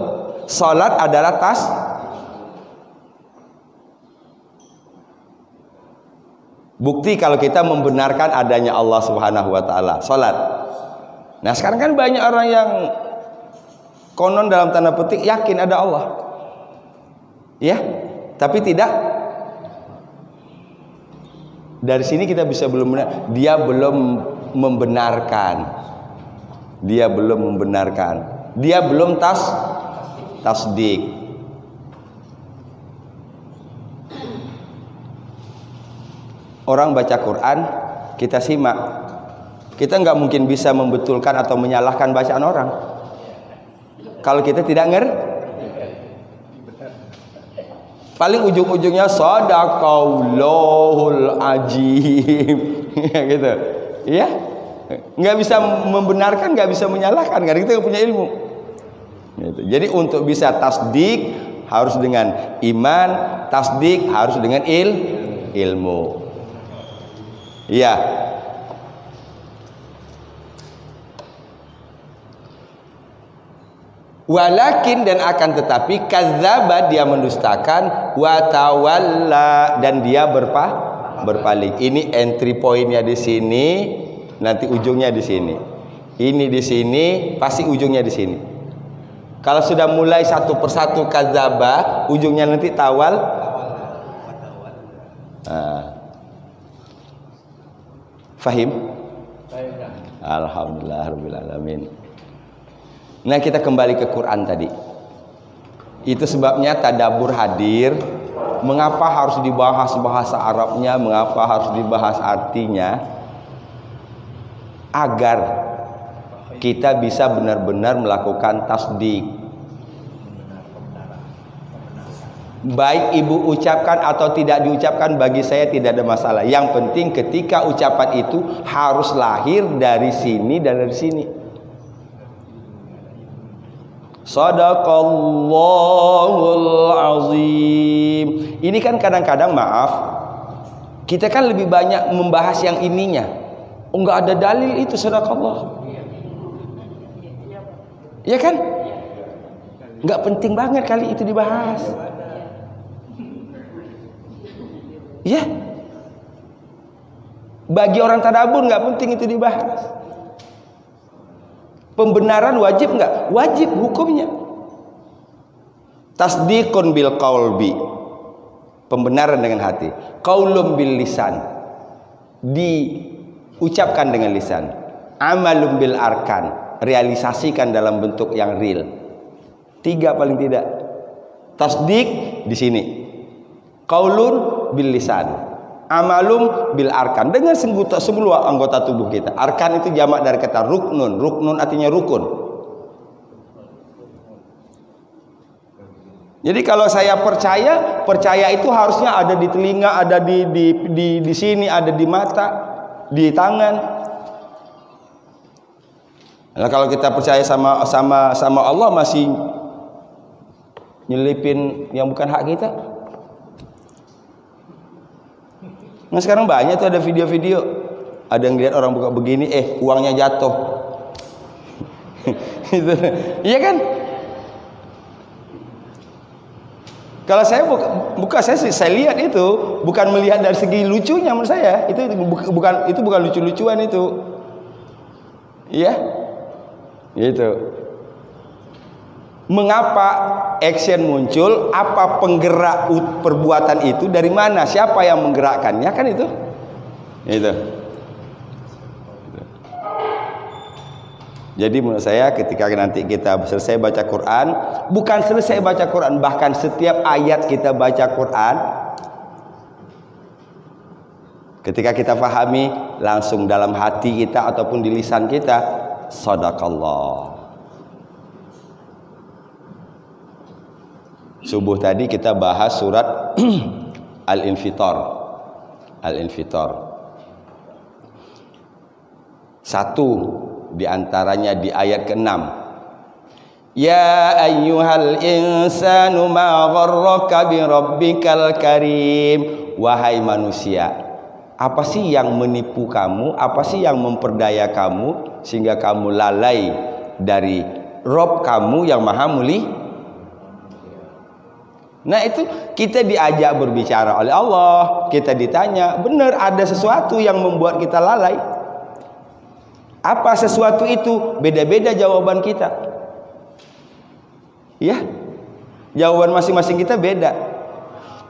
Salat adalah bukti kalau kita membenarkan adanya Allah Subhanahu wa taala, salat. Nah, sekarang kan banyak orang yang konon dalam tanda petik yakin ada Allah. Ya, tapi tidak. Dari sini kita bisa belum benar, dia belum membenarkan. Dia belum membenarkan. Dia belum tasdik. Orang baca Quran, kita simak. Kita nggak mungkin bisa membetulkan atau menyalahkan bacaan orang kalau kita tidak paling ujung-ujungnya shadaqallahul azim. Gitu. Iya? Nggak bisa membenarkan, nggak bisa menyalahkan, karena kita nggak punya ilmu. Gitu. Jadi untuk bisa tasdik harus dengan iman, tasdik harus dengan ilmu. Iya. Walakin, dan akan tetapi, kadzdzaba, dia mendustakan, wa tawalla, dan dia berpaling. Ini entry pointnya di sini, nanti ujungnya di sini. Ini di sini, pasti ujungnya di sini. Kalau sudah mulai satu persatu kadzdzaba, ujungnya nanti tawal. Fahim? Alhamdulillah rabbil alamin. Nah, kita kembali ke Quran tadi. Itu sebabnya tadabbur hadir. Mengapa harus dibahas bahasa Arabnya, mengapa harus dibahas artinya? Agar kita bisa benar-benar melakukan tasdik. Baik ibu ucapkan atau tidak diucapkan, bagi saya tidak ada masalah. Yang penting ketika ucapan itu harus lahir dari sini dan dari sini. Shadaqallahul azim. Ini kan kadang-kadang, maaf, kita kan lebih banyak membahas yang ininya. Enggak ada dalil itu shadaqallah. Iya kan? Enggak penting banget kali itu dibahas. Ya. Bagi orang tadabbur enggak penting itu dibahas. Pembenaran wajib enggak? Wajib hukumnya. Tasdiqun bil qalbi, pembenaran dengan hati. Qaulun bil lisan, diucapkan dengan lisan. Amalun bil arkan, realisasikan dalam bentuk yang real. 3 paling tidak. Tasdik di sini. Qaulun bil lisan, amalum bil arkan, dengan semua anggota tubuh kita. Arkan itu jamak dari kata ruknun. Ruknun artinya rukun. Jadi kalau saya percaya itu harusnya ada di telinga, ada di sini, ada di mata, di tangan. Nah, kalau kita percaya sama Allah masih nyelipin yang bukan hak kita. Nah, sekarang banyak tuh ada video-video Ada yang lihat orang buka begini, uangnya jatuh. Gitu. Iya kan? Kalau saya buka saya lihat itu bukan melihat dari segi lucunya menurut saya. Itu bukan lucu-lucuan itu. Iya? Gitu. Mengapa action muncul? Apa penggerak perbuatan itu? Dari mana? Siapa yang menggerakkannya? Kan itu. Itu. Jadi menurut saya ketika nanti kita selesai baca Quran, bukan selesai baca Quran, bahkan setiap ayat kita baca Quran, ketika kita pahami langsung dalam hati kita ataupun di lisan kita, sadaqallah. Subuh tadi kita bahas surat Al-Infitar. Al-Infitar. Satu di antaranya di ayat ke-6. Ya ayyuhal insanu ma gharraka bi rabbikal karim. Wahai manusia, apa sih yang menipu kamu? Apa sih yang memperdaya kamu sehingga kamu lalai dari Rabb kamu yang maha mulia? Nah itu kita diajak berbicara oleh Allah. Kita ditanya, benar ada sesuatu yang membuat kita lalai. Apa sesuatu itu? Beda-beda jawaban kita. Ya, jawaban masing-masing kita beda.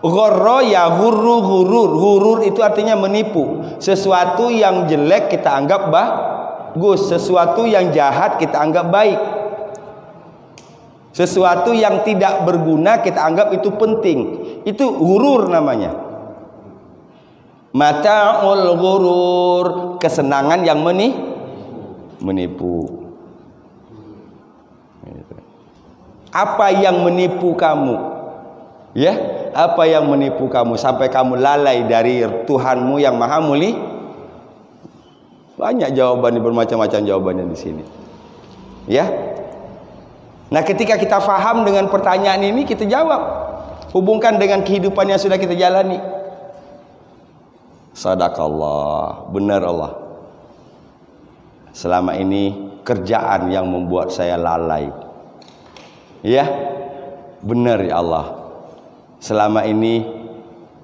Gharra ya ghurru ghurur. Ghurur itu artinya menipu. Sesuatu yang jelek kita anggap bagus, sesuatu yang jahat kita anggap baik. Sesuatu yang tidak berguna kita anggap itu penting. Itu ghurur namanya. Mata'ul ghurur, kesenangan yang menipu. Apa yang menipu kamu? Ya, apa yang menipu kamu sampai kamu lalai dari Tuhanmu yang maha mulia? Banyak jawabannya, bermacam-macam jawabannya di sini. Ya. Nah, ketika kita faham dengan pertanyaan ini, kita jawab. Hubungkan dengan kehidupan yang sudah kita jalani. Sadaqallah, benar Allah. Selama ini kerjaan yang membuat saya lalai. Ya, benar ya Allah. Selama ini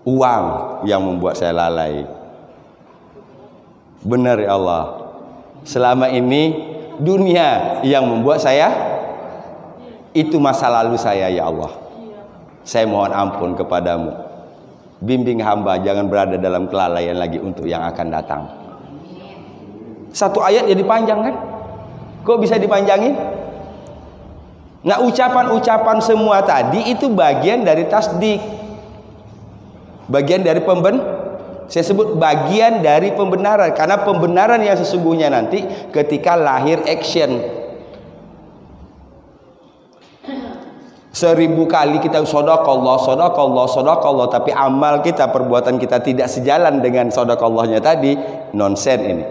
uang yang membuat saya lalai. Benar ya Allah. Selama ini dunia yang membuat saya. Itu masa lalu saya ya Allah. Saya mohon ampun kepadamu. Bimbing hamba jangan berada dalam kelalaian lagi untuk yang akan datang. Satu ayat jadi panjang kan? Kok bisa dipanjangin? Nah, ucapan-ucapan semua tadi itu bagian dari tasdik. Bagian dari saya sebut bagian dari pembenaran. Karena pembenaran yang sesungguhnya nanti ketika lahir action. 1000 kali kita shadaqallah, tapi amal kita, perbuatan kita tidak sejalan dengan shadaqallahnya tadi, nonsen ini.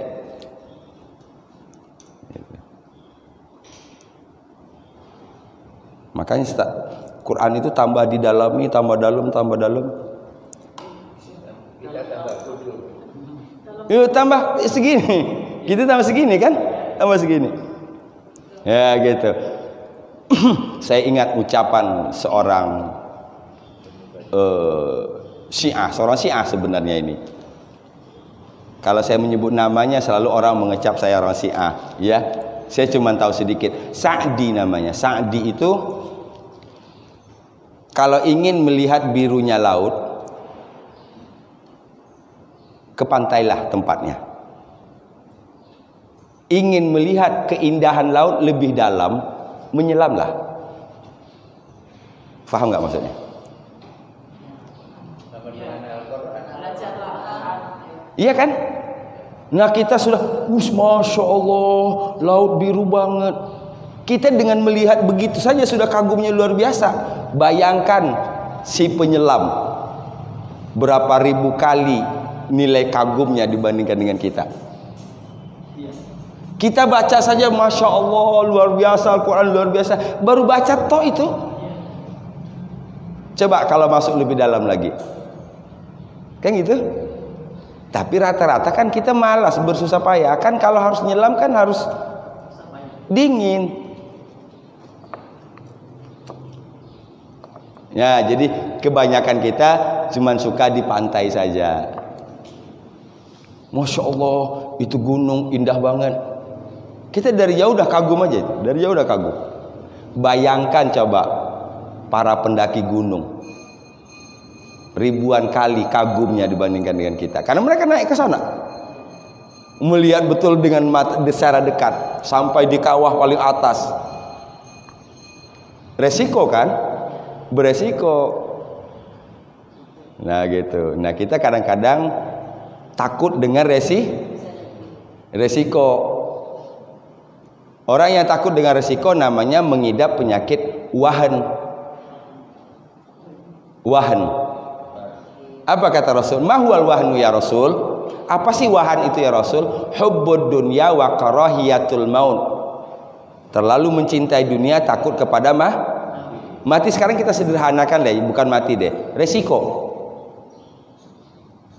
Makanya Quran itu tambah didalami, tambah dalam. Kita tambah bodoh. Yuk tambah segini. Kita tambah segini kan? Tambah segini. Ya gitu. Saya ingat ucapan seorang Syiah, seorang Syiah sebenarnya ini. Kalau saya menyebut namanya selalu orang mengecap saya orang Syiah, ya. Saya cuma tahu sedikit. Sa'di namanya. Sa'di itu kalau ingin melihat birunya laut, ke pantailah tempatnya. Ingin melihat keindahan laut lebih dalam, menyelamlah. Faham nggak maksudnya? Iya kan? Nah kita sudah, masya Allah, laut biru banget. Kita dengan melihat begitu saja sudah kagumnya luar biasa. Bayangkan si penyelam berapa ribu kali nilai kagumnya dibandingkan dengan kita. Kita baca saja masya Allah luar biasa, Al-Quran luar biasa. Baru baca toh itu. Coba kalau masuk lebih dalam lagi. Kan gitu. Tapi rata-rata kan kita malas, bersusah payah. Kan kalau harus nyelam kan harus dingin. Ya, jadi kebanyakan kita cuman suka di pantai saja. Masya Allah, itu gunung indah banget. Kita dari jauh udah kagum aja itu. Dari jauh udah kagum. Bayangkan coba para pendaki gunung. Ribuan kali kagumnya dibandingkan dengan kita. Karena mereka naik ke sana. Melihat betul dengan mata secara dekat. Sampai di kawah paling atas. Resiko kan? Beresiko. Nah gitu. Nah kita kadang-kadang takut dengan resiko. Orang yang takut dengan resiko namanya mengidap penyakit wahan. Wahan. Apa kata Rasul? Mahwal wahnu ya Rasul? Apa sih wahan itu ya Rasul? Hubbud dunya wa karahiyatul maut. Terlalu mencintai dunia, takut kepada mati. Sekarang kita sederhanakan deh, bukan mati deh, resiko.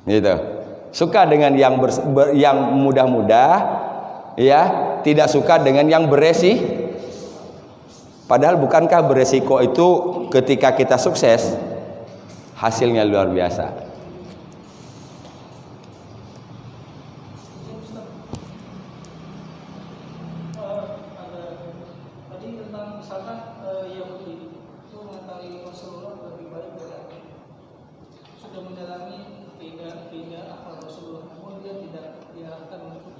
Gitu. Suka dengan yang mudah-mudah, ya, tidak suka dengan yang Padahal bukankah beresiko itu ketika kita sukses hasilnya luar biasa. Tadi tentang misalkan Yahudi itu mengetahui Rasulullah lebih baik dari sudah mendalami keindahan akhlak Rasulullah, namun dia tidak diarahkan untuk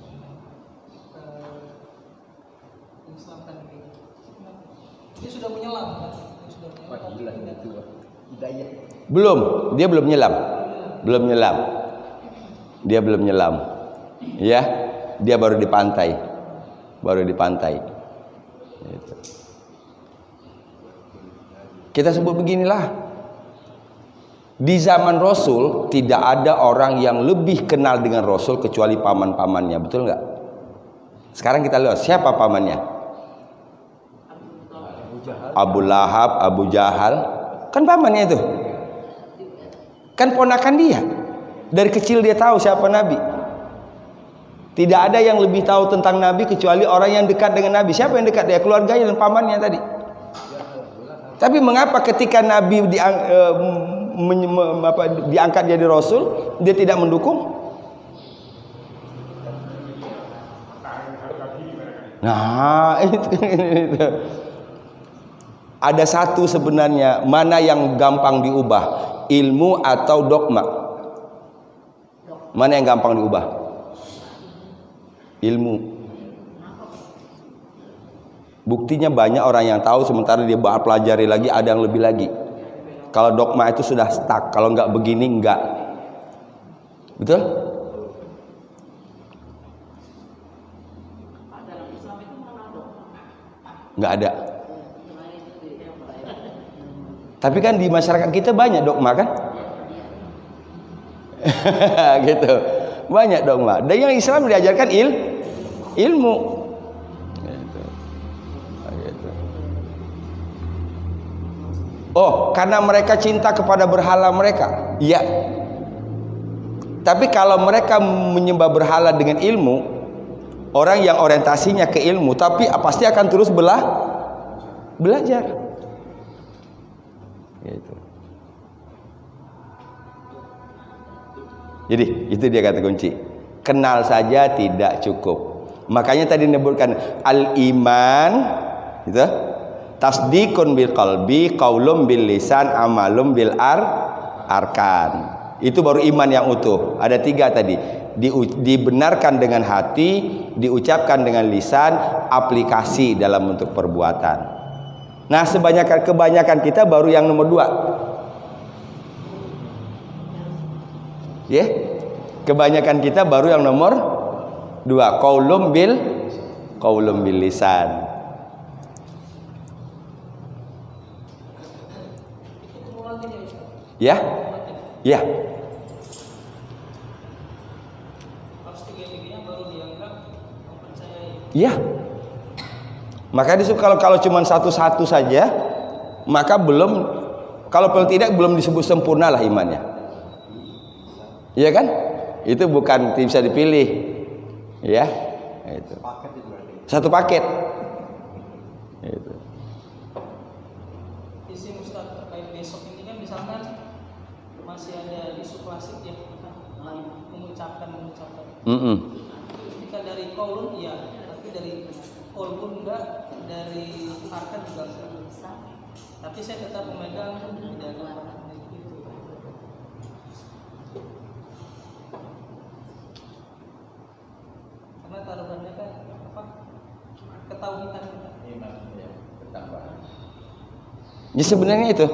mengislamkan diri. Dia sudah menyelam, kan? Dia belum nyelam. Dia belum nyelam. Ya, dia baru di pantai. Gitu. Kita sebut beginilah. Di zaman Rasul tidak ada orang yang lebih kenal dengan Rasul kecuali paman-pamannya, betul nggak? Sekarang kita lihat siapa pamannya? Abu Lahab, Abu Jahal, kan pamannya itu. Kan ponakan dia. Dari kecil dia tahu siapa Nabi. Tidak ada yang lebih tahu tentang Nabi kecuali orang yang dekat dengan Nabi. Siapa yang dekat dia? Keluarganya dan pamannya tadi. Tapi mengapa ketika Nabi diangkat jadi Rasul, dia tidak mendukung? Nah, itu. Ada satu sebenarnya, mana yang gampang diubah, ilmu atau dogma? Mana yang gampang diubah? Ilmu. Buktinya banyak orang yang tahu, sementara dia pelajari lagi, ada yang lebih lagi. Kalau dogma itu sudah stuck, kalau nggak begini nggak. Betul? Nggak ada. Tapi kan di masyarakat kita banyak dogma kan? Gitu. Banyak dogma. Dan yang Islam diajarkan ilmu. Gitu. Gitu. Oh, karena mereka cinta kepada berhala mereka. Iya. Tapi kalau mereka menyembah berhala dengan ilmu, orang yang orientasinya ke ilmu, tapi pasti akan terus belajar. Gitu. Jadi itu dia kata kunci. Kenal saja tidak cukup. Makanya tadi disebutkan al-iman, gitu. Tasdikun bil qalbi, qaulun bil lisan, amalum bil arkan. Itu baru iman yang utuh. Ada 3 tadi. Dibenarkan dengan hati, diucapkan dengan lisan, aplikasi dalam bentuk perbuatan. Nah, kebanyakan kita baru yang nomor 2. Ya, kebanyakan kita baru yang nomor 2. Qaulum bil lisan. Ya, ya. Ya. Maka disebut kalau cuma satu-satu saja, maka belum, kalau tidak belum disebut sempurna lah imannya. Iya kan? Itu bukan bisa dipilih. Ya. Itu. Satu paket. Itu. Isi Ustaz terkait besok ini kan misalkan masih ada isu klasik yang mengucapkan. Ketika dari qaulun iya, tapi dari qalbun enggak, dari arkan juga enggak. Tapi saya tetap memegang tidak ada itu. Karena taruhannya kan apa? Ketauhidan kita. Ya sebenarnya itu.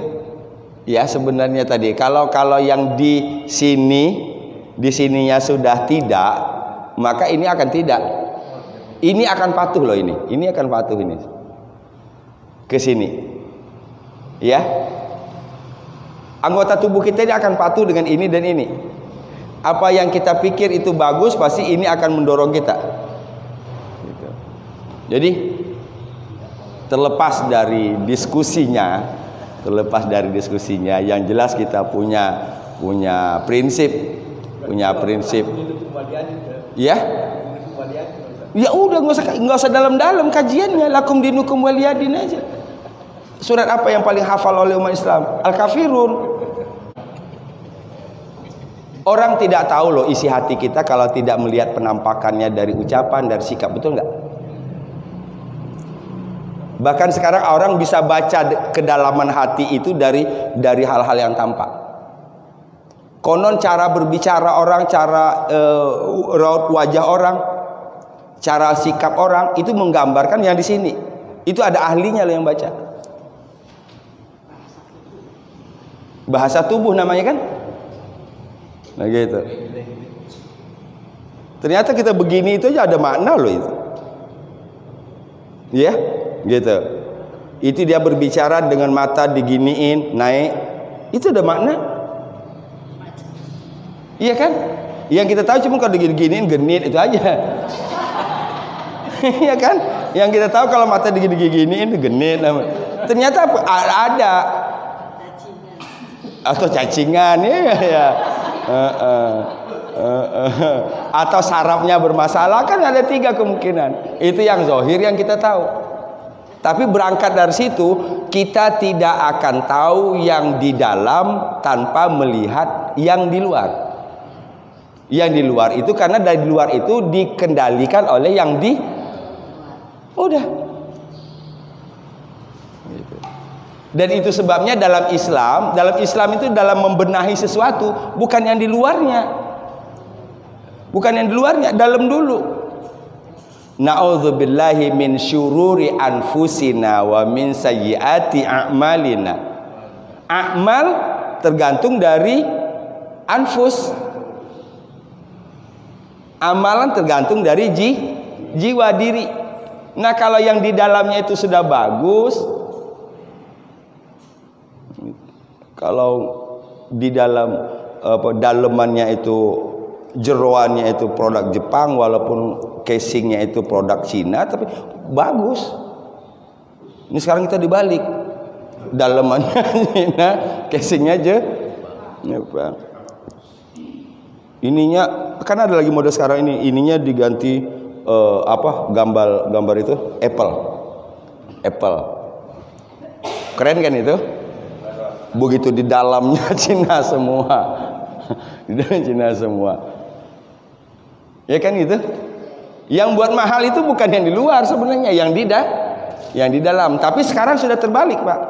Ya sebenarnya tadi kalau yang di sininya sudah tidak, maka ini akan tidak. Ini akan patuh loh ini. Ini akan patuh ini. Ke sini. Ya. Anggota tubuh kita ini akan patuh dengan ini dan ini. Apa yang kita pikir itu bagus, pasti ini akan mendorong kita. Gitu. Jadi terlepas dari diskusinya, yang jelas kita punya prinsip, ya. Ya udah nggak usah dalam-dalam kajiannya, lakum dinukum waliyadin aja. Surat apa yang paling hafal oleh umat Islam? Al-Kafirun. Orang tidak tahu loh isi hati kita kalau tidak melihat penampakannya dari ucapan, dari sikap, betul nggak? Bahkan sekarang orang bisa baca kedalaman hati itu dari hal-hal yang tampak. Konon cara berbicara orang, cara raut wajah orang, cara sikap orang itu menggambarkan yang di sini. Itu ada ahlinya loh yang baca. Bahasa tubuh namanya kan? Nah gitu. Ternyata kita begini itu aja ada makna loh itu. Ya, gitu. Itu dia berbicara dengan mata diginiin, naik. Itu ada makna. Iya kan? Yang kita tahu cuma kalau diginiin genit itu aja. Iya kan? Yang kita tahu kalau mata diginiin itu genit. Ternyata ada atau cacingan ya. Atau sarafnya bermasalah, kan ada 3 kemungkinan. Itu yang zahir yang kita tahu. Tapi berangkat dari situ kita tidak akan tahu yang di dalam tanpa melihat yang di luar. Yang di luar itu karena dari luar itu dikendalikan oleh yang di udah. Gitu. Dan itu sebabnya dalam Islam itu dalam membenahi sesuatu bukan yang di luarnya. Bukan yang di luarnya, dalam dulu. Na'udzubillahi min syururi anfusina wa min sayyiati a'malina. A'mal tergantung dari anfus. Amalan tergantung dari jiwa diri. Nah, kalau yang di dalamnya itu sudah bagus, kalau di dalam dalemannya itu jeroannya itu produk Jepang walaupun casingnya itu produk Cina tapi bagus. Ini sekarang kita dibalik, dalemannya Cina, casingnya aja Jepang. Ininya kan ada lagi mode sekarang ini, ininya diganti gambar itu Apple. Keren kan itu? Begitu di dalamnya Cina semua. Di dalam Cina semua. Ya kan itu? Yang buat mahal itu bukan yang di luar sebenarnya, yang di dalam. Tapi sekarang sudah terbalik, Pak.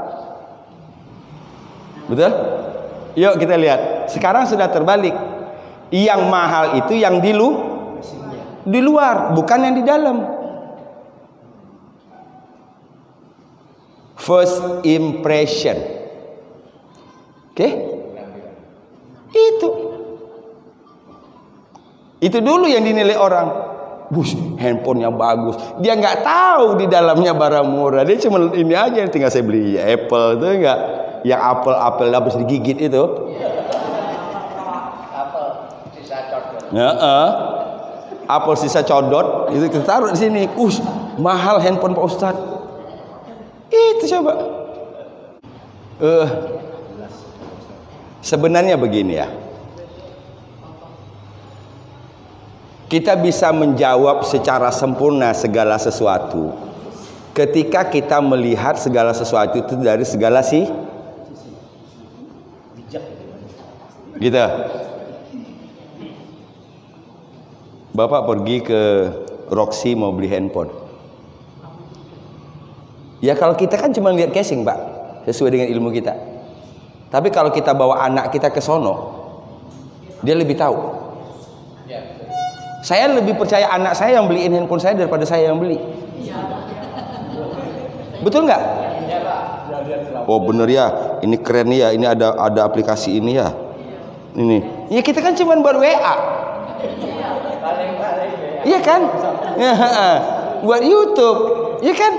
Betul? Yuk kita lihat. Sekarang sudah terbalik. Yang mahal itu yang di luar, bukan yang di dalam. First impression. Oke? Itu dulu yang dinilai orang. Bus, handphone yang bagus. Dia nggak tahu di dalamnya barang murah. Dia cuma ini aja, tinggal saya beli Apple itu enggak. Yang apel habis digigit itu. Apel sisa codot itu kita taruh di sini. Mahal handphone Pak Ustadz. Itu coba. Sebenarnya begini ya. Kita bisa menjawab secara sempurna segala sesuatu ketika kita melihat segala sesuatu itu dari segala gitu. Bapak pergi ke Roxy mau beli handphone. Ya kalau kita kan cuma lihat casing, Pak, sesuai dengan ilmu kita. Tapi kalau kita bawa anak kita ke sono, dia lebih tahu. Saya lebih percaya anak saya yang beliin handphone saya daripada saya yang beli. Betul nggak? Oh bener ya, ini keren ya, ini ada aplikasi ini ya. Ini, ya kita kan cuma buat WA. Iya kan? Buat YouTube, iya kan?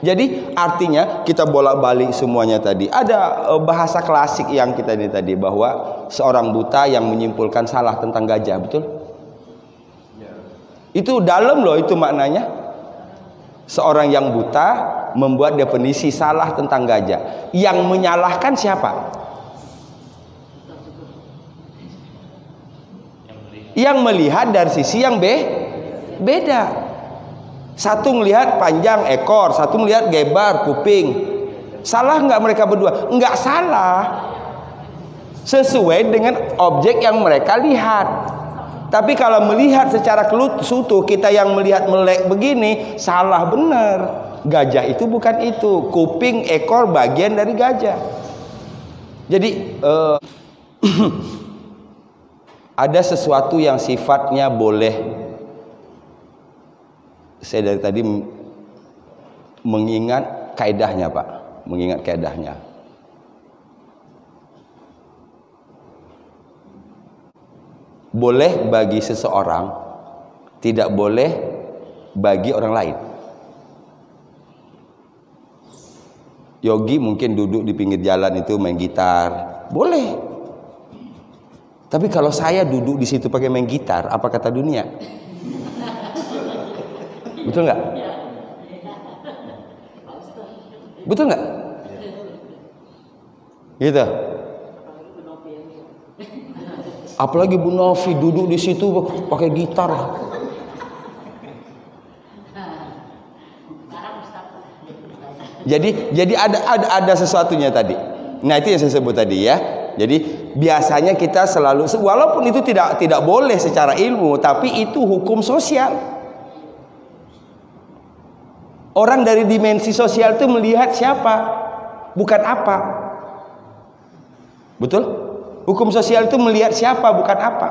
Jadi artinya kita bolak-balik semuanya tadi. Ada bahasa klasik yang kita ini tadi, bahwa seorang buta yang menyimpulkan salah tentang gajah, betul? Itu dalam loh itu maknanya. Seorang yang buta membuat definisi salah tentang gajah. Yang menyalahkan siapa? Yang melihat dari sisi yang beda. Satu melihat panjang ekor, satu melihat lebar kuping. Salah nggak mereka berdua? Nggak salah. Sesuai dengan objek yang mereka lihat. Tapi kalau melihat secara kelutuh, kita yang melihat melek begini, salah benar. Gajah itu bukan itu. Kuping, ekor bagian dari gajah. Jadi ada sesuatu yang sifatnya boleh. Saya dari tadi mengingat kaedahnya, Pak. Mengingat kaedahnya. Boleh bagi seseorang, tidak boleh bagi orang lain. Yogi mungkin duduk di pinggir jalan itu main gitar, boleh. Tapi kalau saya duduk di situ pakai main gitar, apa kata dunia? Betul nggak? Betul nggak? Gitu. Apalagi Bu Novi duduk di situ pakai gitar. Jadi ada sesuatunya tadi. Nah itu yang saya sebut tadi ya. Jadi biasanya kita selalu, walaupun itu tidak boleh secara ilmu, tapi itu hukum sosial. Orang dari dimensi sosial itu melihat siapa, bukan apa. Betul? Hukum sosial itu melihat siapa, bukan apa.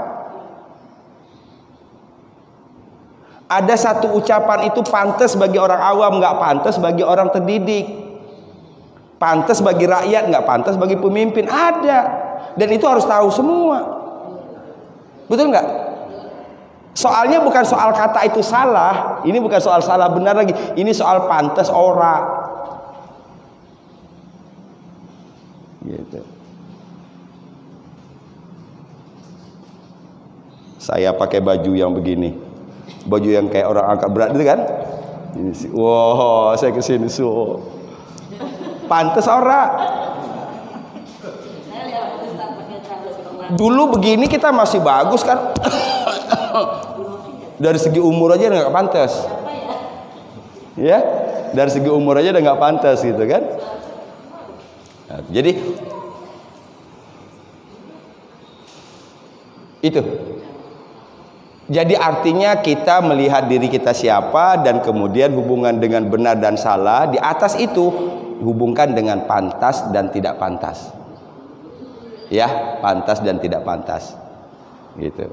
Ada satu ucapan itu pantas bagi orang awam, nggak pantas bagi orang terdidik. Pantas bagi rakyat, nggak pantas bagi pemimpin. Ada. Dan itu harus tahu semua. Betul nggak? Soalnya bukan soal kata itu salah. Ini bukan soal salah benar lagi. Ini soal pantas ora. Gitu. Saya pakai baju yang begini, baju yang kayak orang angkat berat itu kan? Ini sih, wow, saya kesini so, pantes ora. Dulu begini kita masih bagus kan? Dari segi umur aja udah nggak pantas, ya? Dari segi umur aja udah nggak pantas gitu kan? Nah, jadi itu. Jadi artinya kita melihat diri kita siapa, dan kemudian hubungan dengan benar dan salah. Di atas itu hubungkan dengan pantas dan tidak pantas. Ya, pantas dan tidak pantas. Gitu.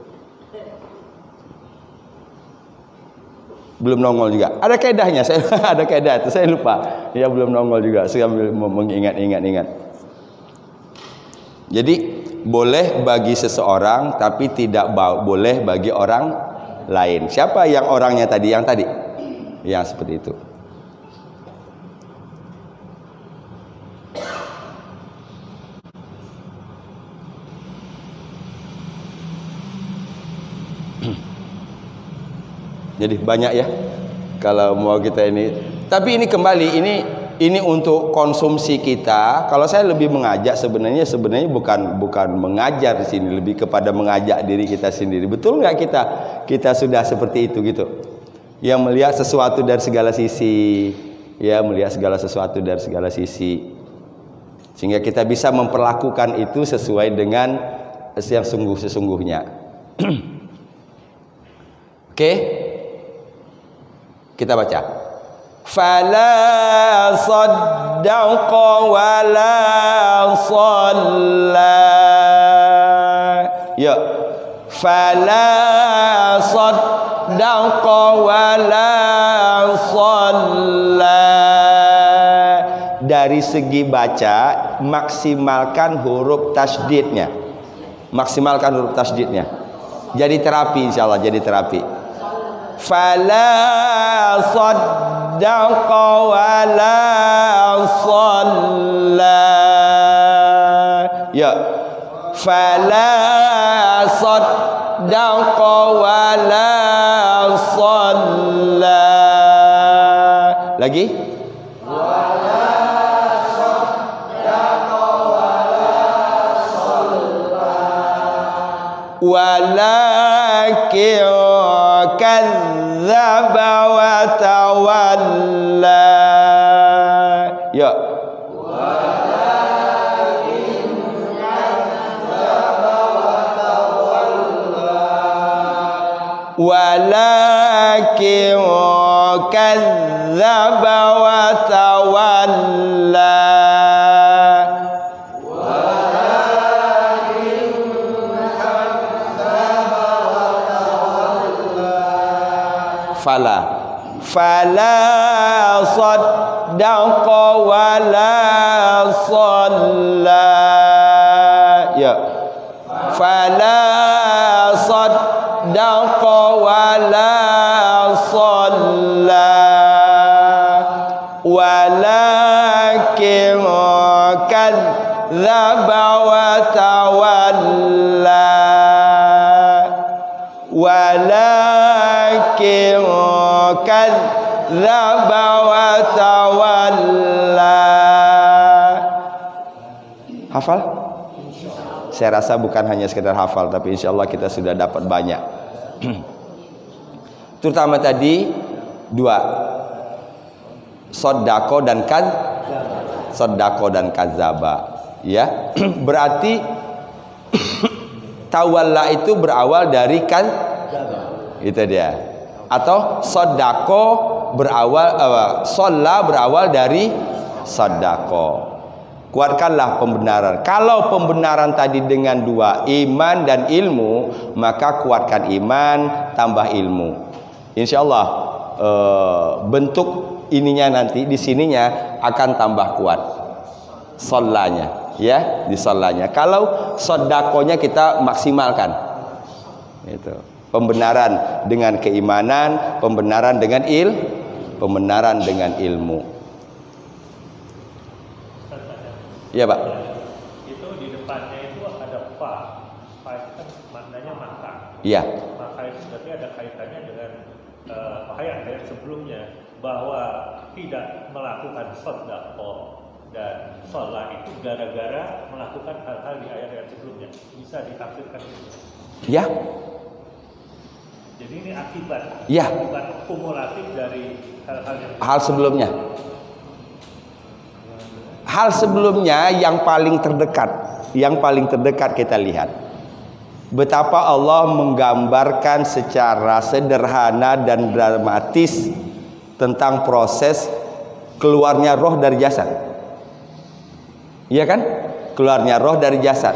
Belum nongol juga. Ada kaedahnya, saya ada kaedah itu saya lupa. Ya belum nongol juga. Saya ambil mengingat. Jadi boleh bagi seseorang, tapi tidak boleh bagi orang lain. Siapa yang orangnya tadi? Yang tadi, yang seperti itu. Jadi banyak ya kalau mau kita ini. Tapi ini kembali ini untuk konsumsi kita. Kalau saya lebih mengajak sebenarnya bukan mengajar di sini, lebih kepada mengajak diri kita sendiri. Betul nggak kita sudah seperti itu gitu. Yang melihat sesuatu dari segala sisi, ya, melihat segala sesuatu dari segala sisi. Sehingga kita bisa memperlakukan itu sesuai dengan yang sesungguhnya. Oke. Kita baca. Fala saddaqa wala shalla. Ya. Fala saddaqa wala shalla. Dari segi baca, maksimalkan huruf tasydidnya. Maksimalkan huruf tasydidnya. Jadi terapi, insyaallah, jadi terapi. Fala saddaqa wala shalla. Ya. Fala saddaqa wala shalla. Lagi? Wala saddaqa wala shalla. Walakin kadzdzaba wa tawalla. Ya. Walakin kadzdzaba wa tawalla. Walakin kadzdzaba wa tawalla. Fala saddaqa wala shalla. Ya. Fala saddaqa wala shalla. Walakin kadzdzaba wa tawalla. Walakin kadzdzaba wa tawalla. Hafal? Saya rasa bukan hanya sekedar hafal, tapi insyaallah kita sudah dapat banyak. Terutama tadi dua, sodako dan kadzdzaba. Ya, berarti tawalla itu berawal dari itu dia. Atau sodako berawal, sholla berawal dari sodako. Kuatkanlah pembenaran. Kalau pembenaran tadi dengan dua, iman dan ilmu, maka kuatkan iman tambah ilmu. Insya Allah bentuk ininya nanti di sininya akan tambah kuat. Shollanya, ya, di shollanya. Kalau sodakonya kita maksimalkan, itu pembenaran dengan keimanan, pembenaran dengan ilmu. Iya, Pak. Itu di depannya itu ada fa. Fa itu kan maknanya maka. Iya. Maka itu berarti ada kaitannya dengan ayat sebelumnya bahwa tidak melakukan sedekah dan sholat itu gara-gara melakukan hal-hal di ayat-ayat sebelumnya. Bisa ditafsirkan itu. Ya. Jadi ini akibat. Ya. Akibat kumulatif dari hal-hal yang sebelumnya. Hal sebelumnya yang paling terdekat kita lihat. Betapa Allah menggambarkan secara sederhana dan dramatis tentang proses keluarnya roh dari jasad. Iya kan? Keluarnya roh dari jasad.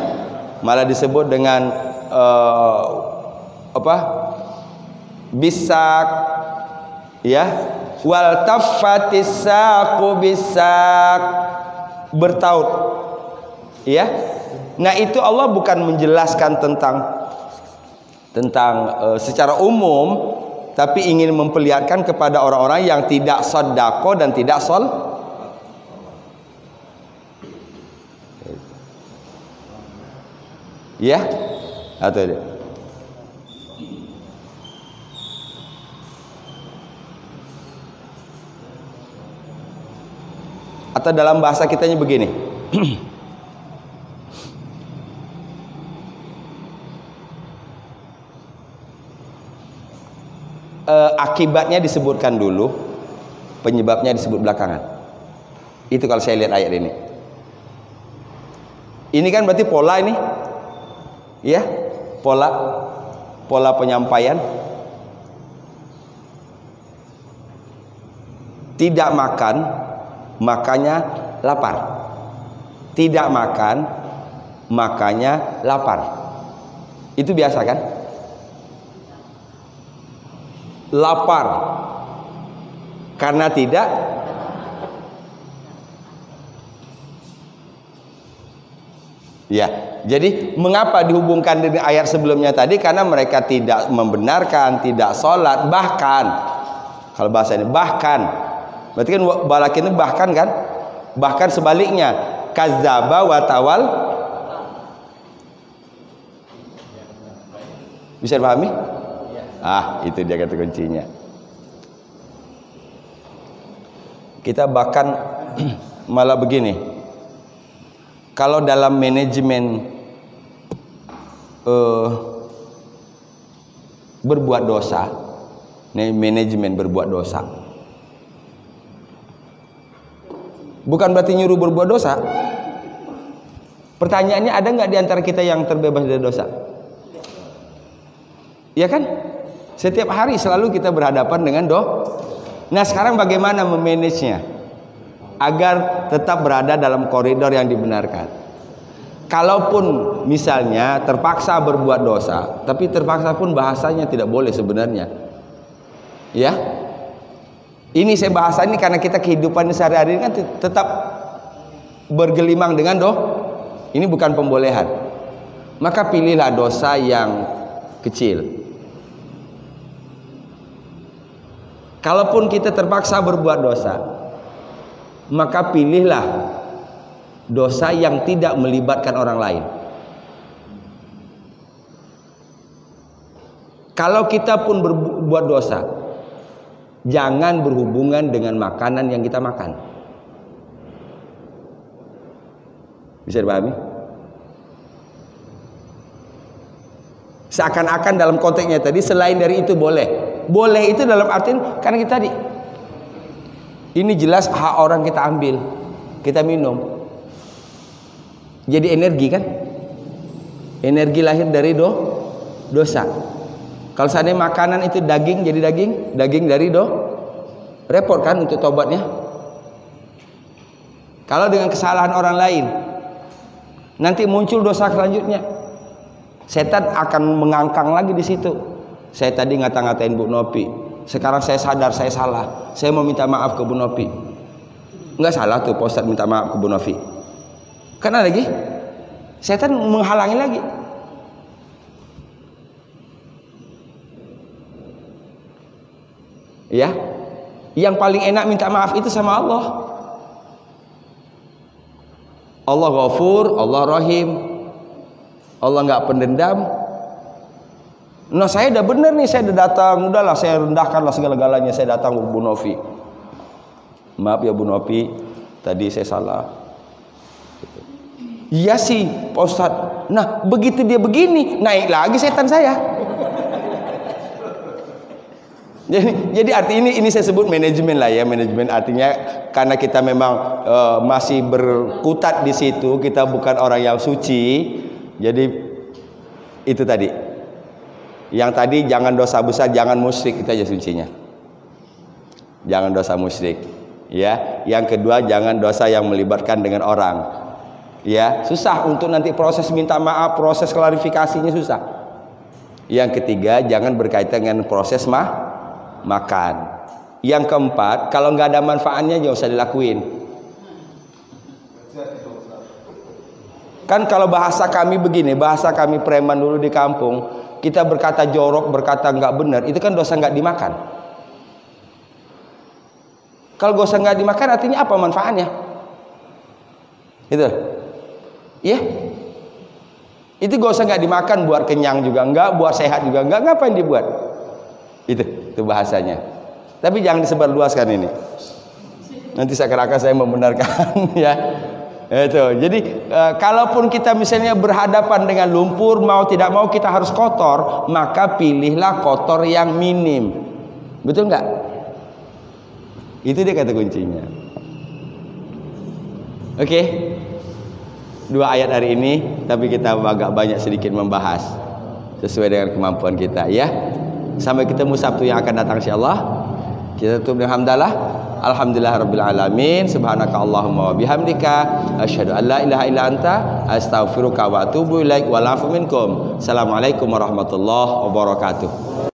Malah disebut dengan bisak, ya, wal taffatis saqu bisak, bertaut, ya. Nah, itu Allah bukan menjelaskan tentang secara umum, tapi ingin memperlihatkan kepada orang-orang yang tidak sedekah dan tidak ya, atau dia. Atau dalam bahasa kitanya begini. akibatnya disebutkan dulu, penyebabnya disebut belakangan. Itu kalau saya lihat ayat ini. Ini kan berarti pola ini, ya, pola penyampaian. Tidak makan, makanya lapar. Tidak makan, makanya lapar. Itu biasa kan? Lapar karena tidak ya. Jadi mengapa dihubungkan dengan ayat sebelumnya tadi? Karena mereka tidak membenarkan, tidak sholat, bahkan kalau bahasa ini bahkan, berarti kan balakin itu bahkan kan? Bahkan sebaliknya, kadzdzaba wa tawal. Bisa dipahami? Itu dia kata kuncinya. Kita bahkan malah begini. Kalau dalam manajemen berbuat dosa, manajemen berbuat dosa, bukan berarti nyuruh berbuat dosa. Pertanyaannya, ada nggak di antara kita yang terbebas dari dosa? Ya kan? Setiap hari selalu kita berhadapan dengan Nah, sekarang bagaimana memanagenya agar tetap berada dalam koridor yang dibenarkan? Kalaupun misalnya terpaksa berbuat dosa, tapi terpaksa pun bahasanya tidak boleh sebenarnya. Ya. Ini saya bahas ini karena kita kehidupan sehari-hari kan tetap bergelimang dengan ini bukan pembolehan. Maka pilihlah dosa yang kecil. Kalaupun kita terpaksa berbuat dosa, maka pilihlah dosa yang tidak melibatkan orang lain. Kalau kita pun berbuat dosa, jangan berhubungan dengan makanan yang kita makan. Bisa dipahami? Seakan-akan dalam konteksnya tadi, selain dari itu boleh. Boleh itu dalam artian karena kita tadi, ini jelas hak orang kita ambil, kita minum. Jadi energi kan? Energi lahir dari dosa. Kalau seandainya makanan itu daging, jadi daging dari repot kan untuk tobatnya. Kalau dengan kesalahan orang lain, nanti muncul dosa selanjutnya. Setan akan mengangkang lagi di situ. Saya tadi ngata-ngatain Bu Nopi, sekarang saya sadar saya salah, saya mau minta maaf ke Bu Nopi. Enggak salah tuh Pak Ustadz minta maaf ke Bu Nopi. Karena lagi setan menghalangi lagi. Ya, yang paling enak minta maaf itu sama Allah. Allah Ghafur, Allah Rahim, Allah nggak pendendam. Nah, saya udah bener nih, saya udah datang, udahlah saya rendahkanlah segala-galanya, saya datang ke Bu Novi. Maaf ya Bu Novi, tadi saya salah. Iya sih Pak Ustadz. Nah, begitu dia begini, naik lagi setan saya. Jadi arti ini saya sebut manajemen lah ya, manajemen artinya karena kita memang masih berkutat di situ, kita bukan orang yang suci. Jadi itu tadi. Yang tadi jangan dosa besar, jangan musyrik, itu aja sucinya. Jangan dosa musyrik. Ya, yang kedua jangan dosa yang melibatkan dengan orang. Ya, susah untuk nanti proses minta maaf, proses klarifikasinya susah. Yang ketiga jangan berkaitan dengan proses makan. Yang keempat, kalau nggak ada manfaatnya jangan usah dilakuin. Kan kalau bahasa kami begini, bahasa kami preman dulu di kampung, kita berkata jorok, berkata nggak benar, itu kan dosa nggak dimakan. Kalau dosa nggak dimakan artinya apa manfaatnya? Itu, ya, itu dosa nggak dimakan, buat kenyang juga nggak, buat sehat juga nggak, ngapain dibuat? Itu bahasanya. Tapi jangan disebarluaskan ini. Nanti seakan-akan saya membenarkan, ya. Itu. Jadi kalaupun kita misalnya berhadapan dengan lumpur, mau tidak mau kita harus kotor, maka pilihlah kotor yang minim. Betul nggak? Itu dia kata kuncinya. Oke. 2 ayat hari ini, tapi kita agak banyak sedikit membahas sesuai dengan kemampuan kita ya. Sampai ketemu Sabtu yang akan datang insyaallah. Kita tutup dengan hamdalah. Alhamdulillahirabbil alamin. Subhanaka Allahumma wa bihamdika asyhadu an la ilaha illa anta astaghfiruka wa atubu ilaik. Wal afu minkum. Assalamualaikum warahmatullahi wabarakatuh.